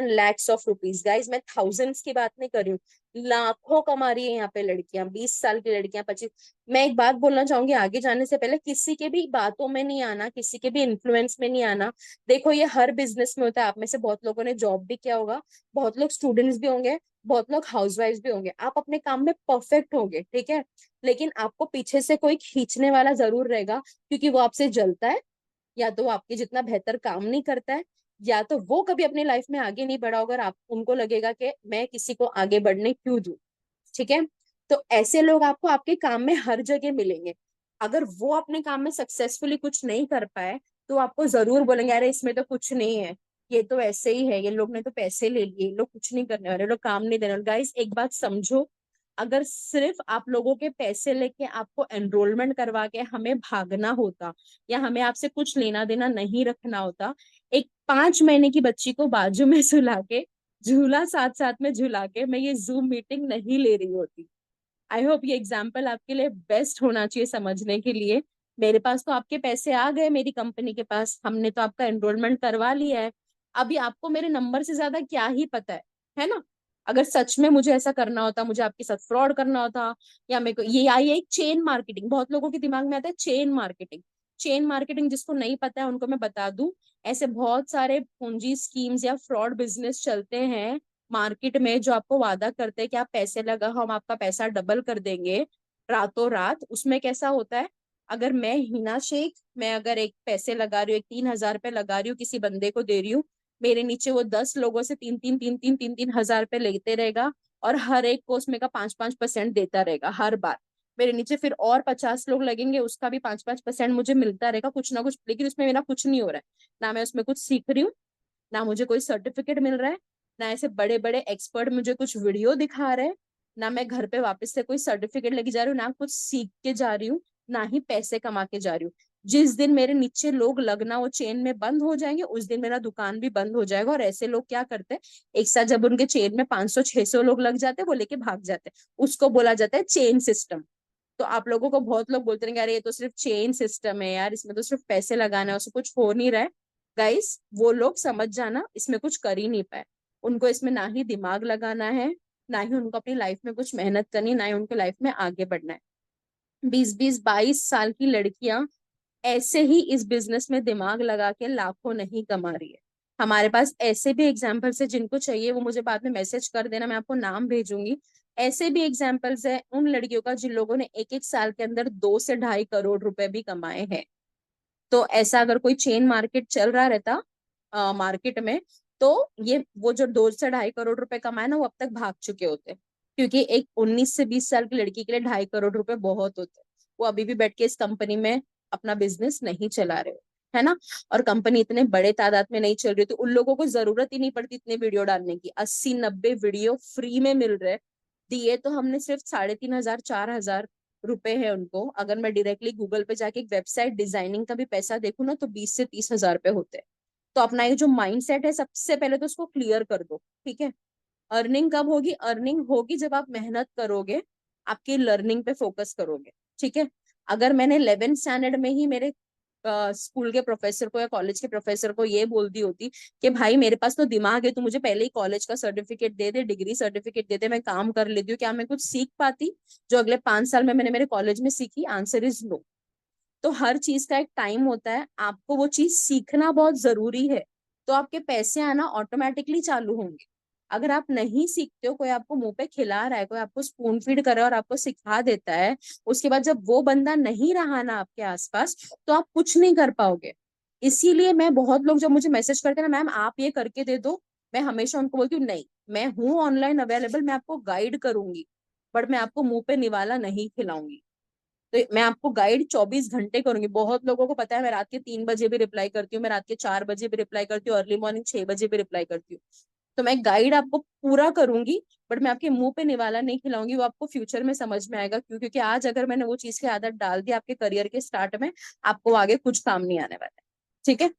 A: lakhs of rupees. Guys मैं थाउजेंड्स की बात नहीं कर रही हूँ, लाखों कमा रही है यहाँ पे लड़कियां, 20 साल की लड़कियां, 25। मैं एक बात बोलना चाहूंगी आगे जाने से पहले, किसी के भी बातों में नहीं आना, किसी के भी इन्फ्लुएंस में नहीं आना। देखो ये हर बिजनेस में होता है, आप में से बहुत लोगों ने जॉब भी किया होगा, बहुत लोग स्टूडेंट्स भी होंगे, बहुत लोग हाउसवाइफ भी होंगे, आप अपने काम में परफेक्ट होंगे, ठीक है, लेकिन आपको पीछे से कोई खींचने वाला जरूर रहेगा, क्योंकि वो आपसे जलता है, या तो वो आपके जितना बेहतर काम नहीं करता है, या तो वो कभी अपनी लाइफ में आगे नहीं बढ़ा होगा, और आप उनको लगेगा कि मैं किसी को आगे बढ़ने क्यों दूं, ठीक है। तो ऐसे लोग आपको आपके काम में हर जगह मिलेंगे। अगर वो अपने काम में सक्सेसफुली कुछ नहीं कर पाए, तो आपको जरूर बोलेंगे अरे इसमें तो कुछ नहीं है, ये तो ऐसे ही है, ये लोग ने तो पैसे ले लिए, ये लोग कुछ नहीं करने वाले, ये लोग काम नहीं देने वाले। गाइस एक बात समझो, अगर सिर्फ आप लोगों के पैसे लेके आपको एनरोलमेंट करवा के हमें भागना होता, या हमें आपसे कुछ लेना देना नहीं रखना होता, एक 5 महीने की बच्ची को बाजू में सुला के, झूला साथ साथ में झूला के, मैं ये जूम मीटिंग नहीं ले रही होती। आई होप ये एग्जाम्पल आपके लिए बेस्ट होना चाहिए समझने के लिए। मेरे पास तो आपके पैसे आ गए, मेरी कंपनी के पास, हमने तो आपका एनरोलमेंट करवा लिया है। अभी आपको मेरे नंबर से ज्यादा क्या ही पता है ना। अगर सच में मुझे ऐसा करना होता, मुझे आपके साथ फ्रॉड करना होता, या मेरे को ये आई है एक चेन मार्केटिंग, बहुत लोगों के दिमाग में आता है चेन मार्केटिंग। चेन मार्केटिंग जिसको नहीं पता है उनको मैं बता दूं, ऐसे बहुत सारे पूंजी स्कीम्स या फ्रॉड बिजनेस चलते हैं मार्केट में, जो आपको वादा करते हैं कि आप पैसे लगा, हम आपका पैसा डबल कर देंगे रातों रात। उसमें कैसा होता है, अगर मैं हिना शेख, मैं अगर एक पैसे लगा रही हूँ, एक 3,000 रुपये लगा रही हूँ, किसी बंदे को दे रही हूँ, मेरे नीचे वो 10 लोगों से 3,000 रुपये लेते रहेगा, और हर एक को उसमें का 5-5% देता रहेगा हर बार। मेरे नीचे फिर और 50 लोग लगेंगे, उसका भी 5-5% मुझे मिलता रहेगा कुछ ना कुछ, लेकिन उसमें मेरा कुछ नहीं हो रहा है, ना मैं उसमें कुछ सीख रही हूँ, ना मुझे कोई सर्टिफिकेट मिल रहा है, ना ऐसे बड़े बड़े एक्सपर्ट मुझे कुछ वीडियो दिखा रहे हैं, ना मैं घर पे वापस से कोई सर्टिफिकेट लेके जा रही हूँ, ना कुछ सीख के जा रही हूँ, ना ही पैसे कमा के जा रही हूँ। जिस दिन मेरे नीचे लोग लगना वो चेन में बंद हो जाएंगे, उस दिन मेरा दुकान भी बंद हो जाएगा। और ऐसे लोग क्या करते हैं, एक साथ जब उनके चेन में 500-600 लोग लग जाते हैं, वो लेके भाग जाते हैं, उसको बोला जाता है चेन सिस्टम। तो आप लोगों को बहुत लोग बोलते हैं कि अरे ये तो सिर्फ चेन सिस्टम है यार, इसमें तो सिर्फ पैसे लगाना है, उससे कुछ हो नहीं रहा है। गाइस वो लोग समझ जाना, इसमें कुछ कर ही नहीं पाए। उनको इसमें ना ही दिमाग लगाना है, ना ही उनको अपनी लाइफ में कुछ मेहनत करनी है, ना ही उनको लाइफ में आगे बढ़ना है। 20-20 22 साल की लड़कियां ऐसे ही इस बिजनेस में दिमाग लगा के लाखों नहीं कमा रही है। हमारे पास ऐसे भी एग्जाम्पल्स है, जिनको चाहिए वो मुझे बाद में मैसेज कर देना, मैं आपको नाम भेजूंगी। ऐसे भी एग्जाम्पल्स है उन लड़कियों का जिन लोगों ने एक एक साल के अंदर 2 से 2.5 करोड़ रुपए भी कमाए हैं। तो ऐसा अगर कोई चेन मार्केट चल रहा रहता मार्केट में, तो ये वो जो 2 से 2.5 करोड़ रुपए कमाए ना, वो अब तक भाग चुके होते, क्योंकि एक 19 से 20 साल की लड़की के लिए 2.5 करोड़ रुपए बहुत होते। वो अभी भी बैठ के इस कंपनी में अपना बिजनेस नहीं चला रहे हो, है ना। और कंपनी इतने बड़े तादाद में नहीं चल रही, तो उन लोगों को जरूरत ही नहीं पड़ती इतने वीडियो डालने की, 80-90 वीडियो फ्री में मिल रहे। दिए तो हमने सिर्फ 3,500-4,000 रुपए है उनको। अगर मैं डायरेक्टली गूगल पे जाके एक वेबसाइट डिजाइनिंग का भी पैसा देखूँ ना, तो 20 से 30 हजार रुपए होते हैं। तो अपना ये जो माइंड सेट है, सबसे पहले तो उसको क्लियर कर दो, ठीक है। अर्निंग कब होगी, अर्निंग होगी जब आप मेहनत करोगे, आपकी लर्निंग पे फोकस करोगे, ठीक है। अगर मैंने 11th स्टैंडर्ड में ही मेरे स्कूल के प्रोफेसर को या कॉलेज के प्रोफेसर को ये बोल दी होती कि भाई मेरे पास तो दिमाग है, तू मुझे पहले ही कॉलेज का सर्टिफिकेट दे दे, डिग्री सर्टिफिकेट दे दे, मैं काम कर लेती हूँ, क्या मैं कुछ सीख पाती जो अगले 5 साल में मैंने मेरे कॉलेज में सीखी? Answer is no. तो हर चीज का एक टाइम होता है, आपको वो चीज सीखना बहुत जरूरी है, तो आपके पैसे आना ऑटोमेटिकली चालू होंगे। अगर आप नहीं सीखते हो, कोई आपको मुंह पे खिला रहा है, कोई आपको स्पून फीड कर रहा है और आपको सिखा देता है, उसके बाद जब वो बंदा नहीं रहा ना आपके आसपास, तो आप कुछ नहीं कर पाओगे। इसीलिए मैं, बहुत लोग जब मुझे मैसेज करते हैं ना, मैम आप ये करके दे दो, मैं हमेशा उनको बोलती हूँ नहीं, मैं हूँ ऑनलाइन अवेलेबल, मैं आपको गाइड करूंगी, बट मैं आपको मुंह पे निवाला नहीं खिलाऊंगी। तो मैं आपको गाइड 24 घंटे करूंगी। बहुत लोगों को पता है मैं रात के 3 बजे भी रिप्लाई करती हूँ, मैं रात के 4 बजे भी रिप्लाई करती हूँ, अर्ली मॉर्निंग 6 बजे भी रिप्लाई करती हूँ। तो मैं गाइड आपको पूरा करूंगी, बट मैं आपके मुंह पे निवाला नहीं खिलाऊंगी। वो आपको फ्यूचर में समझ में आएगा, क्यों? क्योंकि आज अगर मैंने वो चीज की आदत डाल दी आपके करियर के स्टार्ट में, आपको आगे कुछ काम नहीं आने वाला है, ठीक है।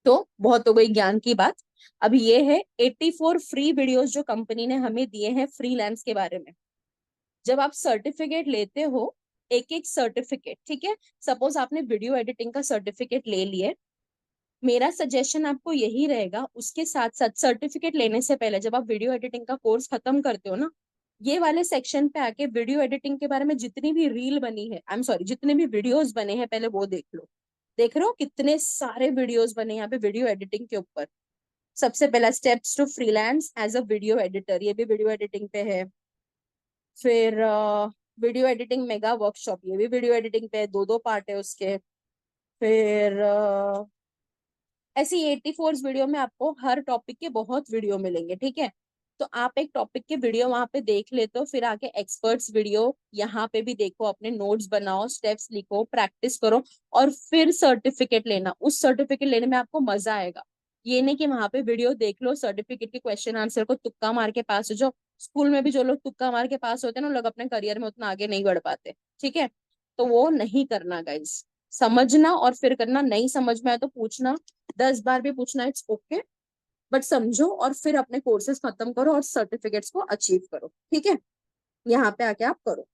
A: तो बहुत हो गई ज्ञान की बात। अभी ये है 84 फ्री वीडियोस जो कंपनी ने हमें दिए हैं फ्रीलांस के बारे में। जब आप सर्टिफिकेट लेते हो एक एक सर्टिफिकेट, ठीक है। सपोज आपने वीडियो एडिटिंग का सर्टिफिकेट ले लिया, मेरा सजेशन आपको यही रहेगा, उसके साथ साथ सर्टिफिकेट लेने से पहले जब आप वीडियो एडिटिंग का कोर्स खत्म करते हो ना, ये वाले सेक्शन पे आके वीडियो एडिटिंग के बारे में जितनी भी रील बनी है, आई एम सॉरी, जितने भी वीडियोस बने हैं पहले वो देख लो। देख रहे हो कितने सारे वीडियोस बने यहाँ पे वीडियो एडिटिंग के ऊपर। सबसे पहला steps to freelance as a video editor, ये भी वीडियो एडिटिंग पे है। फिर वीडियो एडिटिंग मेगा वर्कशॉप, ये भी वीडियो एडिटिंग पे है, दो दो पार्ट है उसके। फिर ऐसी 84 वीडियो में आपको हर टॉपिक के बहुत वीडियो मिलेंगे, ठीक है। तो आप एक टॉपिक के वीडियो वहां पे देख लेते हो, फिर आके एक्सपर्ट्स वीडियो यहाँ पे भी देखो, अपने नोट्स बनाओ, स्टेप्स लिखो, प्रैक्टिस करो, और फिर सर्टिफिकेट लेना। उस सर्टिफिकेट लेने में आपको मजा आएगा। ये नहीं कि वहां पे वीडियो देख लो, सर्टिफिकेट के क्वेश्चन आंसर को तुक्का मार के पास हो जाओ। स्कूल में भी जो लोग तुक्का मार के पास होते हैं ना, लोग अपने करियर में उतना आगे नहीं बढ़ पाते, ठीक है। तो वो नहीं करना गाइज, समझना और फिर करना। नहीं समझ में आए तो पूछना, 10 बार भी पूछना, इट्स ओके, बट समझो और फिर अपने कोर्सेज खत्म करो और सर्टिफिकेट्स को अचीव करो, ठीक है। यहाँ पे आके आप करो।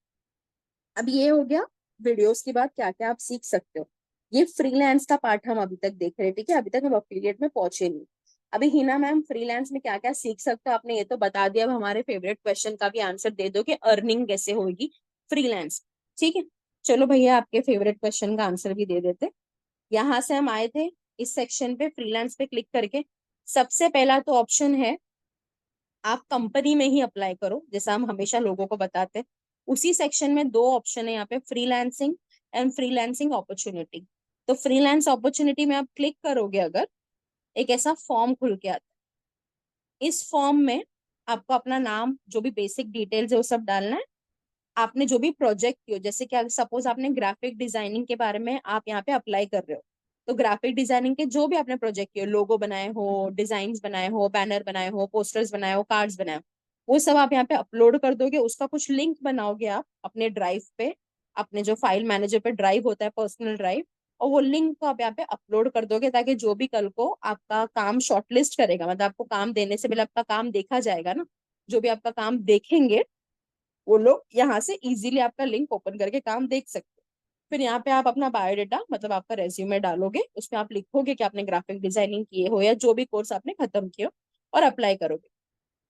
A: अब ये हो गया वीडियोस की बात, क्या क्या आप सीख सकते हो। ये फ्रीलांस का पार्ट हम अभी तक देख रहे हैं, ठीक है। अभी तक हम अफिलिएट में पहुंचे नहीं। अभी हिना मैम फ्रीलांस में क्या क्या सीख सकते हो आपने ये तो बता दिया। अब हमारे फेवरेट क्वेश्चन का भी आंसर दे दो कि अर्निंग कैसे होगी फ्रीलांस, ठीक है। चलो भैया आपके फेवरेट क्वेश्चन का आंसर भी दे देते। यहाँ से हम आए थे इस सेक्शन पे, फ्रीलांस पे क्लिक करके सबसे पहला तो ऑप्शन है आप कंपनी में ही अप्लाई करो, जैसा हम हमेशा लोगों को बताते हैं। उसी सेक्शन में दो ऑप्शन है यहाँ पे, फ्रीलांसिंग एंड फ्रीलांसिंग अपॉर्चुनिटी। तो फ्रीलांस अपॉर्चुनिटी में आप क्लिक करोगे अगर, एक ऐसा फॉर्म खुल के आता है। इस फॉर्म में आपको अपना नाम, जो भी बेसिक डिटेल्स है वो सब डालना है। आपने जो भी प्रोजेक्ट किया, जैसे कि सपोज आपने ग्राफिक डिजाइनिंग के बारे में आप यहाँ पे अप्लाई कर रहे हो, तो ग्राफिक डिजाइनिंग के जो भी आपने प्रोजेक्ट किए, लोगो बनाए हो, डिजाइन बनाए हो, बैनर बनाए हो, पोस्टर्स बनाए हो, कार्ड्स बनाए हो, वो सब आप यहाँ पे अपलोड कर दोगे। उसका कुछ लिंक बनाओगे आप अपने ड्राइव पे, अपने जो फाइल मैनेजर पे ड्राइव होता है, पर्सनल ड्राइव, और वो लिंक को आप यहाँ पे अपलोड कर दोगे, ताकि जो भी कल को आपका काम शॉर्टलिस्ट करेगा, मतलब आपको काम देने से पहले आपका काम देखा जाएगा ना, जो भी आपका काम देखेंगे वो लोग यहाँ से इजीली आपका लिंक ओपन करके काम देख सकते हो। फिर यहाँ पे आप अपना बायोडाटा, मतलब आपका रेज्यूमे डालोगे, उसमें आप लिखोगे कि आपने ग्राफिक डिजाइनिंग किए हो या जो भी कोर्स आपने खत्म किया हो, और अप्लाई करोगे।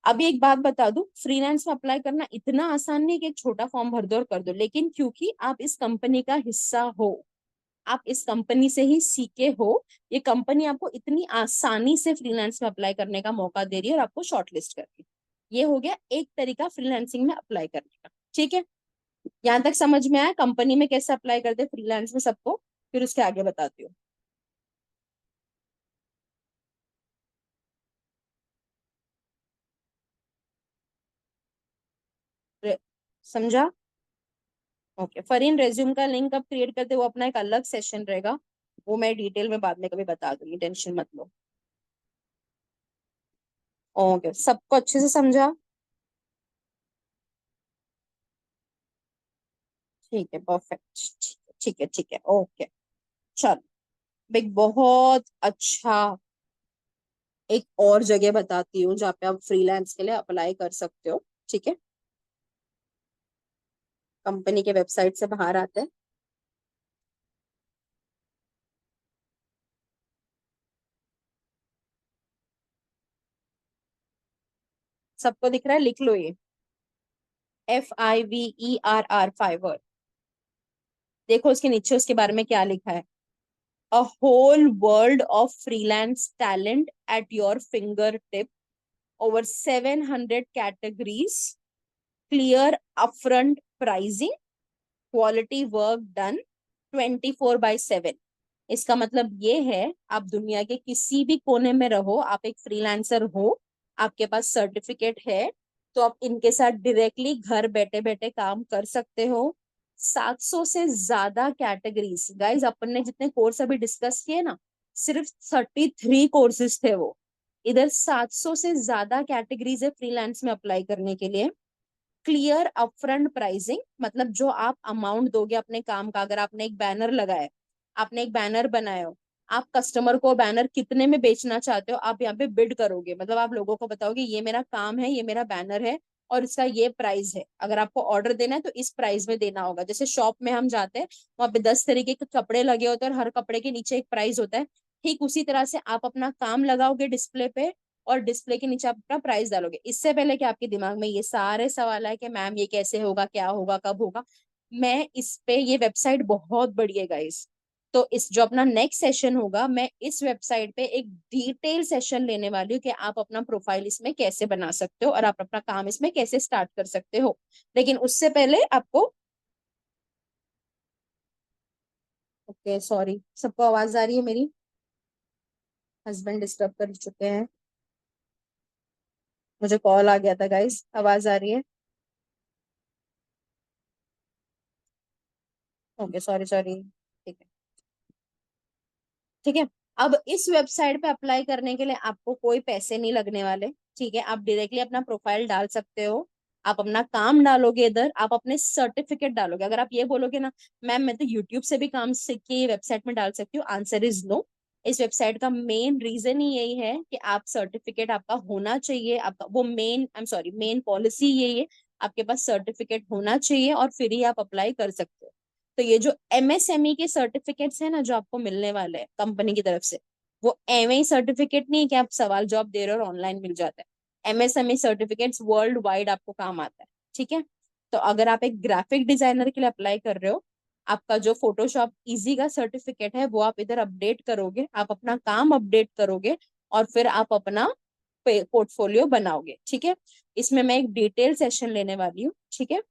A: अभी एक बात बता दूं, फ्रीलांस में अप्लाई करना इतना आसान नहीं कि एक छोटा फॉर्म भर दो और कर दो, लेकिन क्योंकि आप इस कंपनी का हिस्सा हो, आप इस कंपनी से ही सीखे हो, ये कंपनी आपको इतनी आसानी से फ्रीलांस में अप्लाई करने का मौका दे रही है और आपको शॉर्टलिस्ट कर रही है। ये हो गया एक तरीका फ्रीलांसिंग में अप्लाई करने का, ठीक है। यहाँ तक समझ में आया कंपनी में कैसे अप्लाई करते हैं फ्रीलांस में सबको, फिर उसके आगे बताती हूँ। समझा? ओके, फरीन रेज्यूम का लिंक अब क्रिएट करते, वो अपना एक अलग सेशन रहेगा, वो मैं डिटेल में बाद में कभी बता दूंगी, टेंशन मत लो। ओके, सबको अच्छे से समझा? ठीक है, परफेक्ट, ठीक है ठीक है, ओके। चलो, एक बहुत अच्छा एक और जगह बताती हूँ जहाँ पे आप फ्रीलांस के लिए अप्लाई कर सकते हो, ठीक है। कंपनी के वेबसाइट से बाहर आते हैं। सबको दिख रहा है? लिख लो ये, FIVERR, फाइवर। देखो उसके नीचे उसके बारे में क्या लिखा है, a whole world of freelance talent at your fingertip, over 700 categories, clear upfront pricing, quality work done, 24/7। इसका मतलब ये है, आप दुनिया के किसी भी कोने में रहो, आप एक फ्रीलांसर हो, आपके पास सर्टिफिकेट है, तो आप इनके साथ डायरेक्टली घर बैठे बैठे काम कर सकते हो। 700 से ज्यादा कैटेगरीज, गाइज अपन ने जितने कोर्स अभी डिस्कस किए ना, सिर्फ 33 कोर्सेज थे वो, इधर 700 से ज्यादा कैटेगरीज है फ्रीलांस में अप्लाई करने के लिए। क्लियर अपफ्रंट प्राइसिंग, मतलब जो आप अमाउंट दोगे अपने काम का, अगर आपने एक बैनर लगाया, आपने एक बैनर बनाया हो, आप कस्टमर को बैनर कितने में बेचना चाहते हो, आप यहाँ पे बिड करोगे, मतलब आप लोगों को बताओगे ये मेरा काम है, ये मेरा बैनर है, और इसका ये प्राइस है, अगर आपको ऑर्डर देना है तो इस प्राइस में देना होगा। जैसे शॉप में हम जाते हैं, वहां पे 10 तरीके के कपड़े लगे होते हैं और हर कपड़े के नीचे एक प्राइस होता है। ठीक उसी तरह से आप अपना काम लगाओगे डिस्प्ले पे, और डिस्प्ले के नीचे आप अपना प्राइस डालोगे। इससे पहले कि आपके दिमाग में ये सारे सवाल है कि मैम ये कैसे होगा, क्या होगा, कब होगा, मैं इस पे, ये वेबसाइट बहुत बढ़िया है गाइस। तो इस जो अपना नेक्स्ट सेशन होगा, मैं इस वेबसाइट पे एक डिटेल सेशन लेने वाली हूँ कि आप अपना प्रोफाइल इसमें कैसे बना सकते हो और आप अपना काम इसमें कैसे स्टार्ट कर सकते हो। लेकिन उससे पहले आपको, ओके सॉरी, सबको आवाज आ रही है मेरी? हस्बैंड डिस्टर्ब कर चुके हैं, मुझे कॉल आ गया था गाइस, आवाज आ रही है? ओके सॉरी सॉरी, ठीक है। ठीक है। अब इस वेबसाइट पे अप्लाई करने के लिए आपको कोई पैसे नहीं लगने वाले। ठीक है, आप डायरेक्टली अपना प्रोफाइल डाल सकते हो, आप अपना काम डालोगे इधर, आप अपने सर्टिफिकेट डालोगे। अगर आप ये बोलोगे ना मैम मैं तो यूट्यूब से भी काम सीख के वेबसाइट में डाल सकती हूँ, आंसर इज नो। इस वेबसाइट का मेन रीजन ही यही है कि आप सर्टिफिकेट आपका होना चाहिए, आपका वो main, I am sorry, main policy यही है, आपके पास सर्टिफिकेट होना चाहिए और फिर ही आप अप्लाई कर सकते हो। तो ये जो एमएसएमई के सर्टिफिकेट्स है ना जो आपको मिलने वाले हैं कंपनी की तरफ से, वो एमए सर्टिफिकेट नहीं है कि आप सवाल जवाब दे रहे हो और ऑनलाइन मिल जाता है। एमएसएमई सर्टिफिकेट्स वर्ल्ड वाइड आपको काम आता है। ठीक है। तो अगर आप एक ग्राफिक डिजाइनर के लिए अप्लाई कर रहे हो, आपका जो फोटोशॉप इजी का सर्टिफिकेट है वो आप इधर अपडेट करोगे, आप अपना काम अपडेट करोगे, और फिर आप अपना पोर्टफोलियो बनाओगे। ठीक है। इसमें मैं एक डिटेल सेशन लेने वाली हूँ। ठीक है।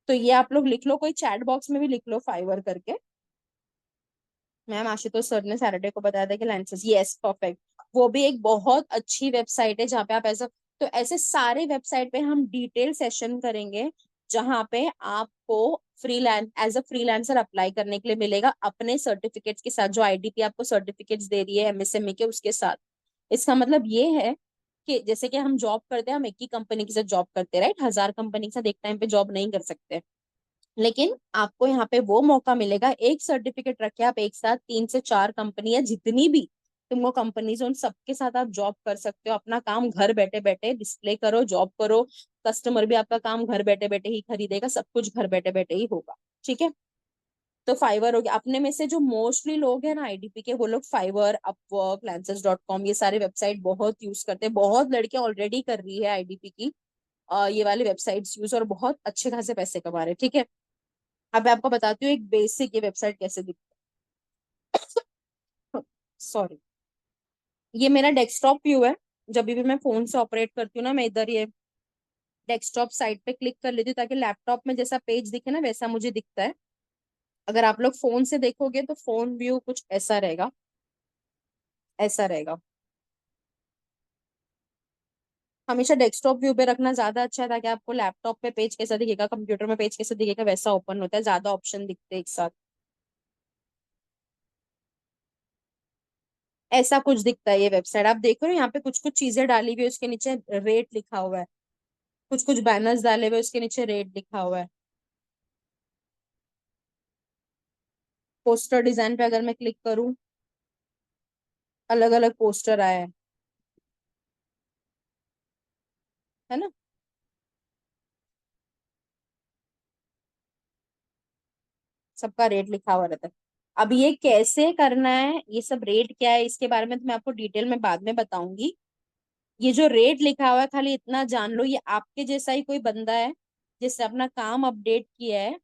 A: तो ये आप लोग लिख लो, कोई चैट बॉक्स में भी लिख लो फाइवर करके। मैम आशुतोष सर ने सैटरडे को बताया था कि लाइसेंस, यस परफेक्ट। वो भी एक बहुत अच्छी वेबसाइट है जहाँ पे आप ऐसा, तो ऐसे सारे वेबसाइट पे हम डिटेल सेशन करेंगे जहाँ पे आपको freelance, as a freelancer apply करने के लिए मिलेगा अपने सर्टिफिकेट्स के साथ, जो आईडीपी आपको सर्टिफिकेट्स दे रही है एमएसएमई के उसके साथ। इसका मतलब ये है कि जैसे कि हम जॉब करते हैं, हम एक ही कंपनी के साथ जॉब करते हैं राइट, 1000 कंपनी के साथ एक टाइम पे जॉब नहीं कर सकते। लेकिन आपको यहाँ पे वो मौका मिलेगा, एक सर्टिफिकेट रखे आप एक साथ 3 से 4 कंपनी है जितनी भी तुमको कंपनीज, उन सबके साथ आप जॉब कर सकते हो। अपना काम घर बैठे बैठे डिस्प्ले करो, जॉब करो, कस्टमर भी आपका काम घर बैठे बैठे ही खरीदेगा, सब कुछ घर बैठे बैठे ही होगा। ठीक है। तो फाइवर हो गया। अपने में से जो मोस्टली लोग हैं ना आईडीपी के, वो लोग फाइवर, अपवर्क, lancers.com, ये सारे वेबसाइट बहुत यूज करते हैं। बहुत लड़कियां ऑलरेडी कर रही है आईडीपी की ये वाली वेबसाइट्स यूज, और बहुत अच्छे खासे पैसे कमा रहे हैं। ठीक है। अब मैं आपको बताती हूँ एक बेसिक ये वेबसाइट कैसे दिखती है। सॉरी, ये मेरा डेस्कटॉप व्यू है। जब भी मैं फोन से ऑपरेट करती हूँ ना, मैं इधर ये डेस्कटॉप साइट पे क्लिक कर लेती हूँ ताकि लैपटॉप में जैसा पेज दिखे ना वैसा मुझे दिखता है। अगर आप लोग फोन से देखोगे तो फोन व्यू कुछ ऐसा रहेगा, ऐसा रहेगा। हमेशा डेस्कटॉप व्यू पे रखना ज्यादा अच्छा है ताकि आपको लैपटॉप पे पेज कैसा दिखेगा, कंप्यूटर में पेज कैसा दिखेगा वैसा ओपन होता है, ज्यादा ऑप्शन दिखते हैं एक साथ। ऐसा कुछ दिखता है ये वेबसाइट। आप देख रहे हो यहाँ पे कुछ कुछ चीजें डाली हुई है, उसके नीचे रेट लिखा हुआ है। कुछ कुछ बैनर्स डाले हुए उसके नीचे रेट लिखा हुआ है। पोस्टर डिजाइन पे अगर मैं क्लिक करूँ, अलग अलग पोस्टर आए हैं, है ना? सबका रेट लिखा हुआ रहता है। अब ये कैसे करना है, ये सब रेट क्या है, इसके बारे में तो मैं आपको डिटेल में बाद में बताऊंगी। ये जो रेट लिखा हुआ है खाली इतना जान लो, ये आपके जैसा ही कोई बंदा है जिसने अपना काम अपडेट किया है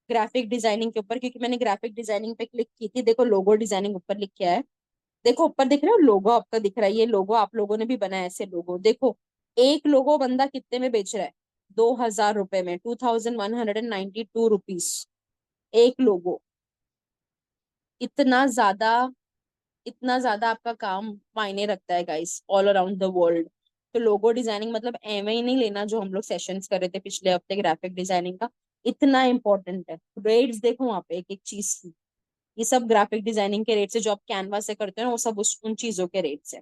A: ग्राफिक डिजाइनिंग के ऊपर, क्योंकि मैंने ग्राफिक डिजाइनिंग पे क्लिक की थी। देखो लोगो डिजाइनिंग ऊपर लिखा है, देखो ऊपर दिख रहा है लोगो आपका दिख रहा है, ये लोगो आप लोगों ने भी बनाया है ऐसे लोगो। देखो एक लोगो बंदा कितने में बेच रहा है, 2000 रुपए में, 2192 रुपीज एक लोगो। इतना ज्यादा, इतना ज्यादा आपका काम मायने रखता है guys all around the world. तो लोगो डिजाइनिंग मतलब एवं ही नहीं लेना जो हम लोग सेशंस कर रहे थे पिछले हफ्ते ग्राफिक डिजाइनिंग का, इतना इंपॉर्टेंट है। रेट्स देखो वहां पे एक एक चीज की, ये सब ग्राफिक डिजाइनिंग के रेट से, जो आप कैनवा से करते हो ना वो सब उन चीजों के रेट से।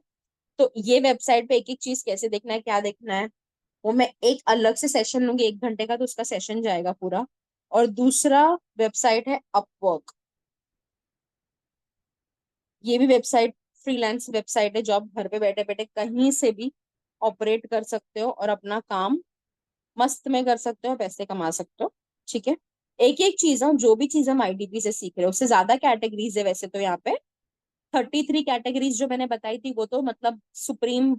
A: तो ये वेबसाइट पे एक एक चीज कैसे देखना है, क्या देखना है, वो मैं एक अलग से सेशन लूंगी 1 घंटे का, तो उसका सेशन जाएगा पूरा। और दूसरा वेबसाइट है अपवर्क। ये भी वेबसाइट फ्रीलांस वेबसाइट है जो आप घर पे बैठे बैठे कहीं से भी ऑपरेट कर सकते हो और अपना काम मस्त में कर सकते हो, पैसे कमा सकते हो। ठीक है, एक एक चीज हम, जो भी चीज हम आईडीपी से सीख रहे हो, उससे ज्यादा कैटेगरीज है वैसे तो यहाँ पे। 33 कैटेगरीज जो मैंने बताई थी वो तो मतलब सुप्रीम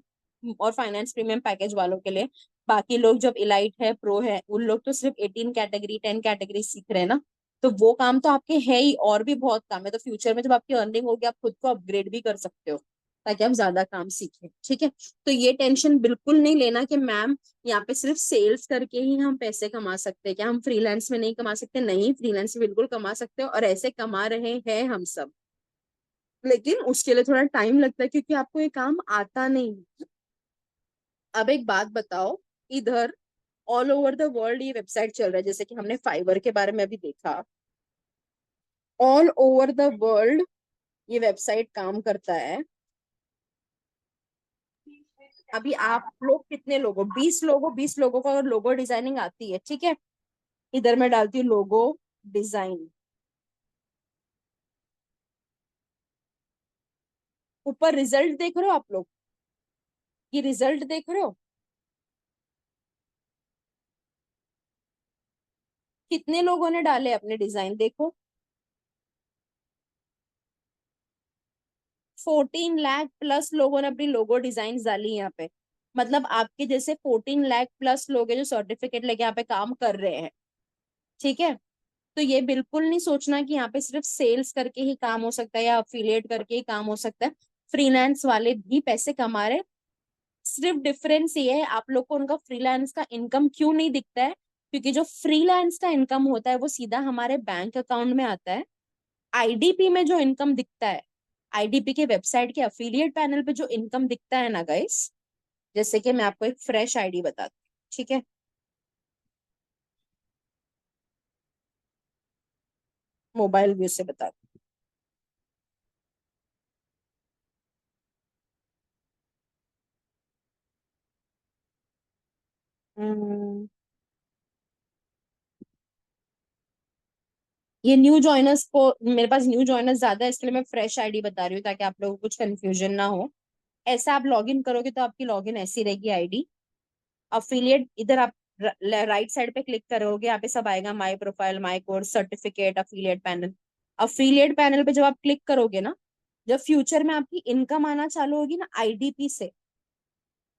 A: और फाइनेंस प्रीमियम पैकेज वालों के लिए। बाकी लोग जब इलाइट है, प्रो है, उन लोग तो सिर्फ 18 कैटेगरी 10 कैटेगरी सीख रहे हैं ना। तो वो काम तो आपके है ही, और भी बहुत काम है। तो फ्यूचर में जब आपकी अर्निंग होगी आप खुद को अपग्रेड भी कर सकते हो, ताकि आप ज्यादा काम सीखें। ठीक है, तो ये टेंशन बिल्कुल नहीं लेना कि मैम यहाँ पे सिर्फ सेल्स करके ही हम पैसे कमा सकते हैं क्या, हम फ्रीलांस में नहीं कमा सकते? नहीं, फ्रीलांस में बिल्कुल कमा सकते हो, और ऐसे कमा रहे हैं हम सब। लेकिन उसके लिए थोड़ा टाइम लगता है, क्योंकि आपको ये काम आता नहीं। अब एक बात बताओ, इधर ऑल ओवर द वर्ल्ड ये वेबसाइट चल रहा है, जैसे कि हमने फाइवर के बारे में अभी देखा। ऑल ओवर द वर्ल्ड ये वेबसाइट काम करता है। अभी आप लोग कितने लोगों, 20 लोगों, 20 लोगों को अगर लोगो डिजाइनिंग आती है, ठीक है, इधर मैं डालती हूँ लोगो डिजाइन। ऊपर रिजल्ट देख रहे हो आप लोग? ये रिजल्ट देख रहे हो? कितने लोगों ने डाले अपने डिजाइन, देखो। 14 लाख प्लस लोगों ने अपनी लोगो डिजाइन डाली यहाँ पे। मतलब आपके जैसे 14 लाख प्लस लोग हैं जो सर्टिफिकेट लेके यहाँ पे काम कर रहे हैं। ठीक है, तो ये बिल्कुल नहीं सोचना कि यहाँ पे सिर्फ सेल्स करके ही काम हो सकता है या अफिलिएट करके ही काम हो सकता है। फ्रीलांस वाले भी पैसे कमा रहे हैं। सिर्फ डिफरेंस ये है, आप लोग को उनका फ्रीलांस का इनकम क्यों नहीं दिखता है, क्योंकि जो फ्रीलांस का इनकम होता है वो सीधा हमारे बैंक अकाउंट में आता है। आईडीपी में जो इनकम दिखता है, आईडीपी के वेबसाइट के अफिलिएट पैनल पे जो इनकम दिखता है ना गाइस, जैसे कि मैं आपको एक फ्रेश आईडी बताती हूँ। ठीक है, मोबाइल व्यू से बताती हूँ। ये न्यू जॉइनर्स को, मेरे पास न्यू जॉइनर्स ज्यादा है, इसके लिए मैं फ्रेश आईडी बता रही हूँ, ताकि आप लोगों को कुछ कंफ्यूजन ना हो। ऐसा आप लॉगिन करोगे तो आपकी लॉगिन ऐसी रहेगी आईडी। अफिलिएट, इधर आप राइट साइड पे क्लिक करोगे, यहाँ पे सब आएगा, my profile, my course, certificate, affiliate panel. Affiliate panel पे जब आप क्लिक करोगे ना, जब फ्यूचर में आपकी इनकम आना चालू होगी ना आईडीपी से,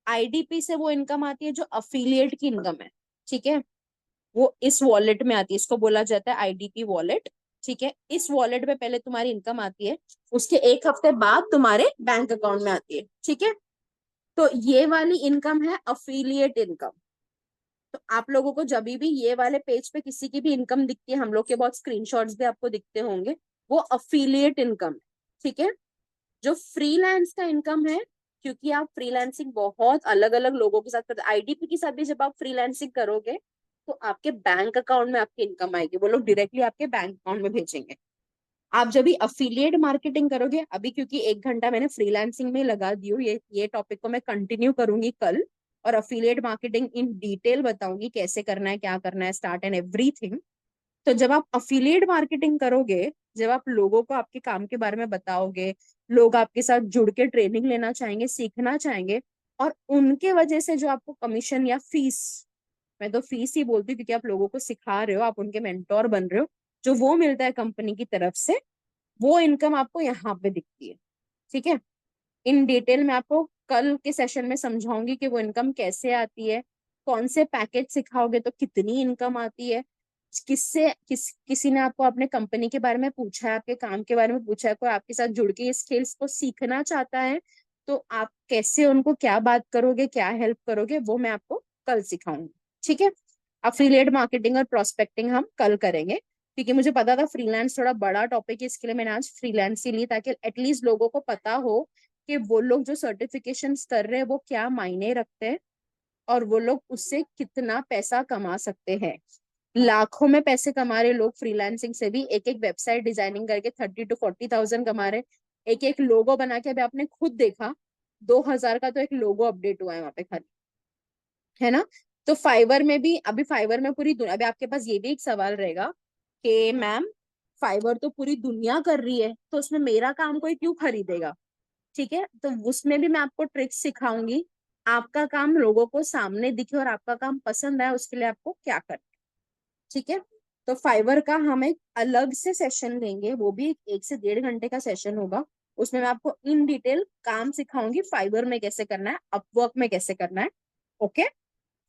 A: आईडीपी से वो इनकम आती है जो अफिलिएट की इनकम है। ठीक है, वो इस वॉलेट में आती है, इसको बोला जाता है आईडीपी वॉलेट। ठीक है, इस वॉलेट में पहले तुम्हारी इनकम आती है, उसके एक हफ्ते बाद तुम्हारे बैंक अकाउंट में आती है। ठीक है, तो ये वाली इनकम है अफिलिएट इनकम। तो आप लोगों को जब भी ये वाले पेज पे किसी की भी इनकम दिखती है, हम लोग के बहुत स्क्रीनशॉट्स भी आपको दिखते होंगे, वो अफिलिएट इनकम है। ठीक है, जो फ्रीलांस का इनकम है, क्योंकि आप फ्रीलांसिंग बहुत अलग अलग लोगों के साथ करते, आईडीपी के साथ भी जब आप फ्रीलांसिंग करोगे तो आपके बैंक अकाउंट में आपकी इनकम आएगी, वो लोग डायरेक्टली आपके बैंक अकाउंट में भेजेंगे। आप जब भी अफिलिएट मार्केटिंग करोगे, अभी क्योंकि 1 घंटा मैंने फ्रीलांसिंग में लगा दी हूँ, ये टॉपिक को मैं कंटिन्यू करूंगी कल, और अफिलिएट मार्केटिंग इन डिटेल बताऊंगी कैसे करना है, क्या करना है, स्टार्ट एंड एवरीथिंग। तो जब आप अफिलिएट मार्केटिंग करोगे, जब आप लोगों को आपके काम के बारे में बताओगे, लोग आपके साथ जुड़ के ट्रेनिंग लेना चाहेंगे, सीखना चाहेंगे, और उनके वजह से जो आपको कमीशन या फीस, मैं तो फीस ही बोलती हूँ क्योंकि आप लोगों को सिखा रहे हो, आप उनके मेंटोर बन रहे हो, जो वो मिलता है कंपनी की तरफ से, वो इनकम आपको यहाँ पे दिखती है। ठीक है, इन डिटेल में आपको कल के सेशन में समझाऊंगी कि वो इनकम कैसे आती है, कौन से पैकेज सिखाओगे तो कितनी इनकम आती है, किसी ने आपको अपने कंपनी के बारे में पूछा है, आपके काम के बारे में पूछा है, कोई आपके साथ जुड़ के इस स्किल्स को सीखना चाहता है, तो आप कैसे उनको क्या बात करोगे, क्या हेल्प करोगे, वो मैं आपको कल सिखाऊंगी। ठीक है, अफिलिएट मार्केटिंग और प्रोस्पेक्टिंग हम कल करेंगे, क्योंकि मुझे पता था फ्रीलांस थोड़ा बड़ा टॉपिक है, इसके लिए मैंने आज फ्रीलांस ही ली, ताकि एटलीस्ट लोगों को पता हो कि वो लोग जो सर्टिफिकेशंस कर रहे हैं वो क्या मायने रखते हैं, और वो लोग उससे कितना पैसा कमा सकते हैं। लाखों में पैसे कमा रहे लोग फ्रीलांसिंग से भी, एक एक वेबसाइट डिजाइनिंग करके 30 to 40 thousand कमा रहे। एक एक लोगो बना के, अभी आपने खुद देखा 2,000 का तो एक लोगो अपडेट हुआ है वहां पे खाली, है ना। तो फाइवर में भी, अभी फाइवर में पूरी दुनिया, अभी आपके पास ये भी एक सवाल रहेगा कि मैम फाइवर तो पूरी दुनिया कर रही है, तो उसमें मेरा काम कोई क्यों खरीदेगा? ठीक है, तो उसमें भी मैं आपको ट्रिक्स सिखाऊंगी। आपका काम लोगों को सामने दिखे और आपका काम पसंद आए, उसके लिए आपको क्या करना है। ठीक है। तो फाइवर का हम एक अलग से सेशन लेंगे, वो भी 1 से 1.5 घंटे का सेशन होगा। उसमें मैं आपको इन डिटेल काम सिखाऊंगी, फाइवर में कैसे करना है, अपवर्क में कैसे करना है। ओके।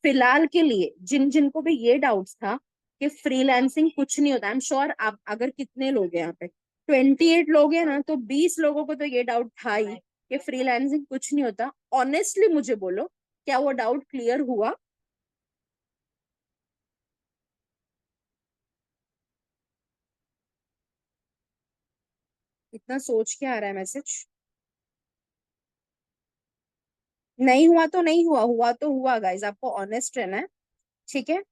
A: फिलहाल के लिए जिन जिनको भी ये डाउट्स था कि फ्रीलांसिंग कुछ नहीं होता, आई एम श्योर आप अगर कितने लोग हैं यहाँ पे 28 लोग हैं ना, तो 20 लोगों को तो ये डाउट था ही कि फ्रीलांसिंग कुछ नहीं होता। ऑनेस्टली मुझे बोलो, क्या वो डाउट क्लियर हुआ? इतना सोच के आ रहा है मैसेज। नहीं हुआ तो नहीं हुआ, हुआ तो हुआ गाइज, आपको ऑनेस्ट रहना है। ठीक है।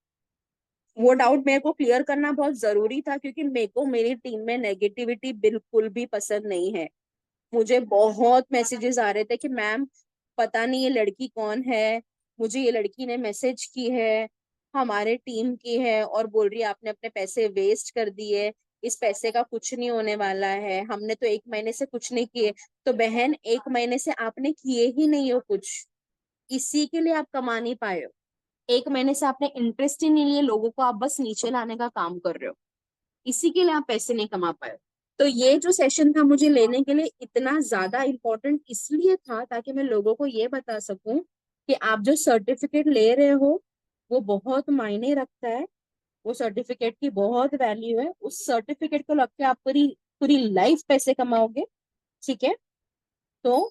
A: वो डाउट मेरे को क्लियर करना बहुत जरूरी था, क्योंकि मेरे को मेरी टीम में नेगेटिविटी बिल्कुल भी पसंद नहीं है। मुझे बहुत मैसेजेस आ रहे थे कि मैम पता नहीं ये लड़की कौन है, मुझे ये लड़की ने मैसेज की है, हमारे टीम की है और बोल रही है आपने अपने पैसे वेस्ट कर दिए, इस पैसे का कुछ नहीं होने वाला है, हमने तो 1 महीने से कुछ नहीं किए। तो बहन 1 महीने से आपने किए ही नहीं हो कुछ, इसी के लिए आप कमा नहीं पाए हो। 1 महीने से आपने इंटरेस्ट ही नहीं लिए, लोगों को आप बस नीचे लाने का काम कर रहे हो, इसी के लिए आप पैसे नहीं कमा पाए। तो ये जो सेशन था मुझे लेने के लिए इतना ज्यादा इम्पोर्टेंट इसलिए था ताकि मैं लोगों को ये बता सकूं कि आप जो सर्टिफिकेट ले रहे हो वो बहुत मायने रखता है, वो सर्टिफिकेट की बहुत वैल्यू है, उस सर्टिफिकेट को लग के आप पूरी पूरी लाइफ पैसे कमाओगे। ठीक है। तो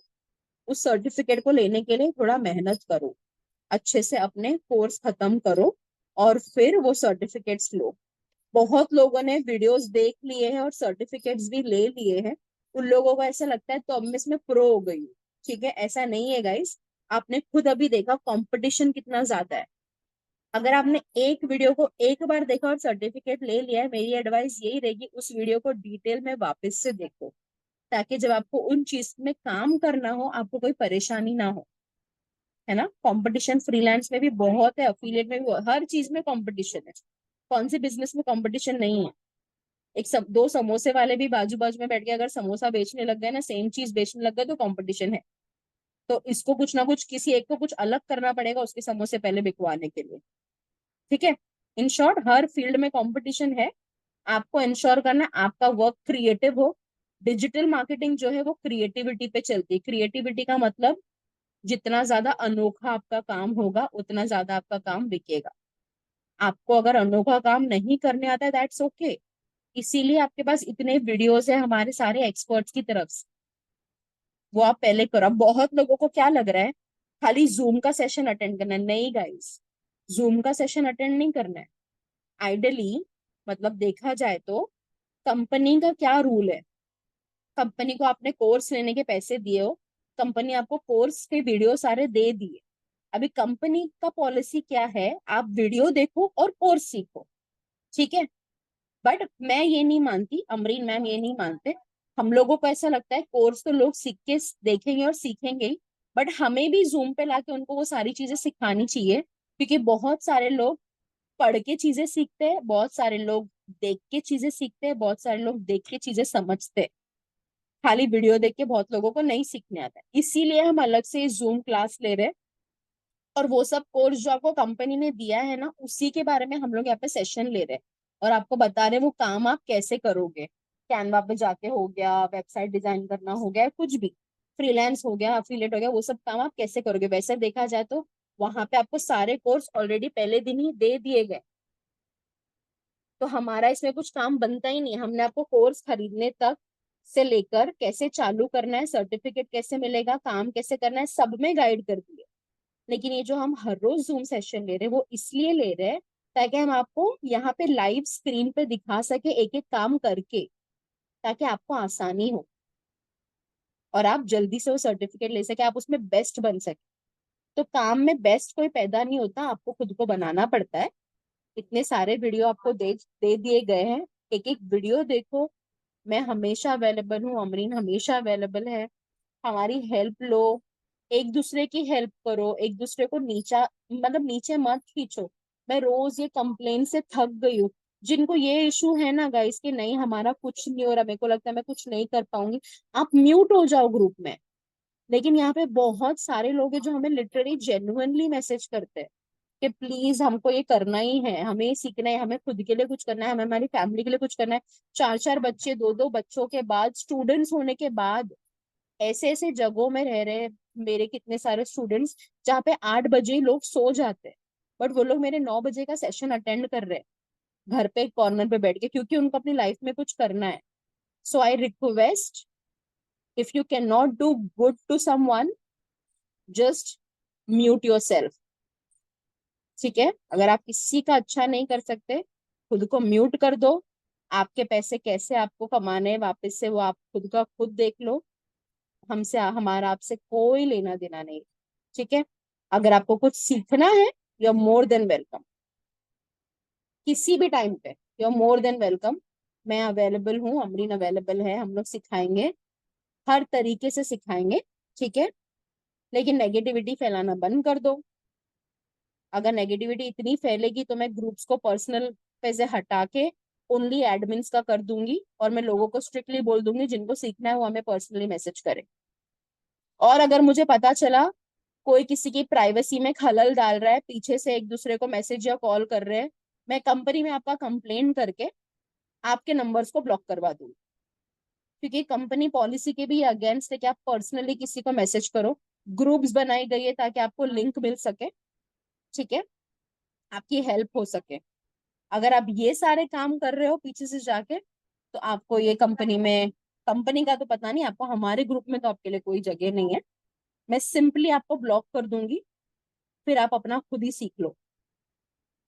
A: उस सर्टिफिकेट को लेने के लिए थोड़ा मेहनत करो, अच्छे से अपने कोर्स खत्म करो और फिर वो सर्टिफिकेट्स लो। बहुत लोगों ने वीडियोस देख लिए हैं और सर्टिफिकेट्स भी ले लिए हैं, उन लोगों को ऐसा लगता है तो अब मैं इसमें प्रो हो गई हूँ। ठीक है, ऐसा नहीं है गाइस। आपने खुद अभी देखा कंपटीशन कितना ज्यादा है। अगर आपने एक वीडियो को एक बार देखा और सर्टिफिकेट ले लिया है, मेरी एडवाइस यही रहेगी उस वीडियो को डिटेल में वापस से देखो, ताकि जब आपको उन चीज में काम करना हो आपको कोई परेशानी ना हो। है ना, कंपटीशन फ्रीलांस में भी बहुत है, अफिलिएट में भी हर चीज में कंपटीशन है। कौन सी बिजनेस में कंपटीशन नहीं है? दो समोसे वाले भी बाजू बाजू में बैठ के अगर समोसा बेचने लग गए ना, सेम चीज बेचने लग गए, तो कंपटीशन है। तो इसको कुछ ना कुछ, किसी एक को कुछ अलग करना पड़ेगा उसके समोसे पहले बिकवाने के लिए। ठीक है। इन शॉर्ट हर फील्ड में कंपटीशन है। आपको इंश्योर करना है आपका वर्क क्रिएटिव हो। डिजिटल मार्केटिंग जो है वो क्रिएटिविटी पे चलती है। क्रिएटिविटी का मतलब जितना ज्यादा अनोखा आपका काम होगा उतना ज्यादा आपका काम बिकेगा। आपको अगर अनोखा काम नहीं करने आता है दैट्स ओके, इसीलिए आपके पास इतने वीडियोस है हमारे सारे एक्सपर्ट्स की तरफ से, वो आप पहले करो। अब बहुत लोगों को क्या लग रहा है खाली जूम का सेशन अटेंड करना है, नहीं गाइस, जूम का सेशन अटेंड नहीं करना है। आइडियली मतलब देखा जाए तो कंपनी का क्या रूल है, कंपनी को आपने कोर्स लेने के पैसे दिए हो, कंपनी आपको कोर्स के वीडियो सारे दे दिए। अभी कंपनी का पॉलिसी क्या है, आप वीडियो देखो और कोर्स सीखो। ठीक है। बट मैं ये नहीं मानती, अमरीन मैम ये नहीं मानते। हम लोगों को ऐसा लगता है कोर्स तो लोग सीख के देखेंगे और सीखेंगे ही, बट हमें भी जूम पे लाके उनको वो सारी चीजें सिखानी चाहिए, क्योंकि बहुत सारे लोग पढ़ के चीजें सीखते हैं, बहुत सारे लोग देख के चीजें सीखते हैं, बहुत सारे लोग देख के चीजें समझते हैं। खाली वीडियो देख के बहुत लोगों को नहीं सीखने आता है, इसीलिए हम अलग से जूम क्लास ले रहे हैं। और वो सब कोर्स जो आपको कंपनी ने दिया है ना, उसी के बारे में हम लोग यहाँ पे सेशन ले रहे हैं और आपको बता रहे हैं वो काम आप कैसे करोगे। कैनवा पे जाके हो गया, वेबसाइट डिजाइन करना हो गया, कुछ भी फ्रीलांस हो गया, अफिलिएट हो गया, वो सब काम आप कैसे करोगे। वैसे देखा जाए तो वहां पे आपको सारे कोर्स ऑलरेडी पहले दिन ही दे दिए गए, तो हमारा इसमें कुछ काम बनता ही नहीं है। हमने आपको कोर्स खरीदने तक से लेकर कैसे चालू करना है, सर्टिफिकेट कैसे मिलेगा, काम कैसे करना है, सब में गाइड कर दिए। लेकिन ये जो हम हर रोज जूम सेशन ले रहे हैं वो इसलिए ले रहे हैं ताकि हम आपको यहाँ पे लाइव स्क्रीन पे दिखा सके एक एक काम करके, ताकि आपको आसानी हो और आप जल्दी से वो सर्टिफिकेट ले सके, आप उसमें बेस्ट बन सके। तो काम में बेस्ट कोई पैदा नहीं होता, आपको खुद को बनाना पड़ता है। इतने सारे वीडियो आपको दे दिए गए हैं, एक एक वीडियो देखो। मैं हमेशा अवेलेबल हूँ, अमरीन हमेशा अवेलेबल है। हमारी हेल्प लो, एक दूसरे की हेल्प करो, एक दूसरे को नीचा मतलब नीचे मत खींचो। मैं रोज ये कंप्लेन से थक गई हूँ। जिनको ये इशू है ना गाइस कि नहीं हमारा कुछ नहीं हो रहा, मेरे को लगता है मैं कुछ नहीं कर पाऊंगी, आप म्यूट हो जाओ ग्रुप में। लेकिन यहाँ पे बहुत सारे लोग हैं जो हमें लिटरली जेन्युइनली मैसेज करते हैं कि प्लीज हमको ये करना ही है, हमें ये सीखना है, हमें खुद के लिए कुछ करना है, हमें हमारी फैमिली के लिए कुछ करना है। चार चार बच्चे, दो दो बच्चों के बाद, स्टूडेंट्स होने के बाद ऐसे ऐसे जगहों में रह रहे हैं मेरे कितने सारे स्टूडेंट्स, जहाँ पे 8 बजे ही लोग सो जाते हैं, बट वो लोग मेरे 9 बजे का सेशन अटेंड कर रहे हैं घर पे कॉर्नर पे बैठ के, क्योंकि उनको अपनी लाइफ में कुछ करना है। So I request, if you can not do good to someone, just mute yourself. ठीक है, अगर आप किसी का अच्छा नहीं कर सकते, खुद को म्यूट कर दो। आपके पैसे कैसे आपको कमाने हैं वापस से, वो आप खुद का खुद देख लो। हमसे, हमारा आपसे कोई लेना देना नहीं। ठीक है, अगर आपको कुछ सीखना है, you are more than welcome. किसी भी टाइम पे you are more than welcome. मैं अवेलेबल हूँ, अमरीन अवेलेबल है, हम लोग सिखाएंगे, हर तरीके से सिखाएंगे। ठीक है, लेकिन नेगेटिविटी फैलाना बंद कर दो। अगर नेगेटिविटी इतनी फैलेगी तो मैं ग्रुप्स को पर्सनल पे से हटा के ओनली एडमिन्स का कर दूंगी, और मैं लोगों को स्ट्रिक्टली बोल दूंगी जिनको सीखना है वो हमें पर्सनली मैसेज करें। और अगर मुझे पता चला कोई किसी की प्राइवेसी में खलल डाल रहा है, पीछे से एक दूसरे को मैसेज या कॉल कर रहे हैं, मैं कंपनी में आपका कंप्लेंट करके आपके नंबर्स को ब्लॉक करवा दूंगी। क्योंकि कंपनी पॉलिसी के भी अगेंस्ट है कि आप पर्सनली किसी को मैसेज करो। ग्रुप्स बनाई गई है ताकि आपको लिंक मिल सके, ठीक है, आपकी हेल्प हो सके। अगर आप ये सारे काम कर रहे हो पीछे से जाके, तो आपको ये कंपनी में, कंपनी का तो पता नहीं, आपको हमारे ग्रुप में तो आपके लिए कोई जगह नहीं है। मैं सिंपली आपको ब्लॉक कर दूंगी, फिर आप अपना खुद ही सीख लो।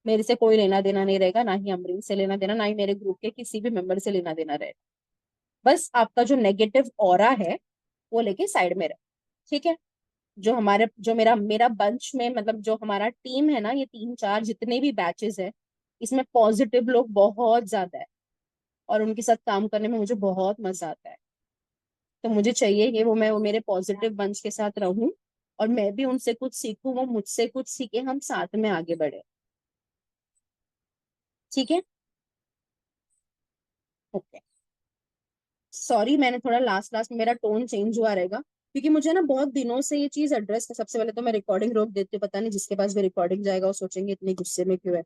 A: मेरे से कोई लेना देना नहीं रहेगा, ना ही अमरीन से लेना देना, ना ही मेरे ग्रुप के किसी भी मेंबर से लेना देना रहेगा। बस आपका जो नेगेटिव ऑरा है वो लेके साइड में रहे। ठीक है, जो हमारे, जो मेरा मेरा बंच में, मतलब जो हमारा टीम है ना, ये 3 4 जितने भी बैचेस है, इसमें पॉजिटिव लोग बहुत ज्यादा है, और उनके साथ काम करने में मुझे बहुत मजा आता है। तो मुझे चाहिए कि वो मेरे पॉजिटिव बंच के साथ रहूं, और मैं भी उनसे कुछ सीखूं, वो मुझसे कुछ सीखे, हम साथ में आगे बढ़े। ठीक है, ओके। सॉरी, मैंने थोड़ा लास्ट लास्ट में मेरा टोन चेंज हुआ रहेगा, क्योंकि मुझे ना बहुत दिनों से ये चीज एड्रेस है। सबसे पहले तो मैं रिकॉर्डिंग रोक देती हूँ, पता नहीं जिसके पास भी रिकॉर्डिंग जाएगा वो सोचेंगे इतने गुस्से में क्यों है।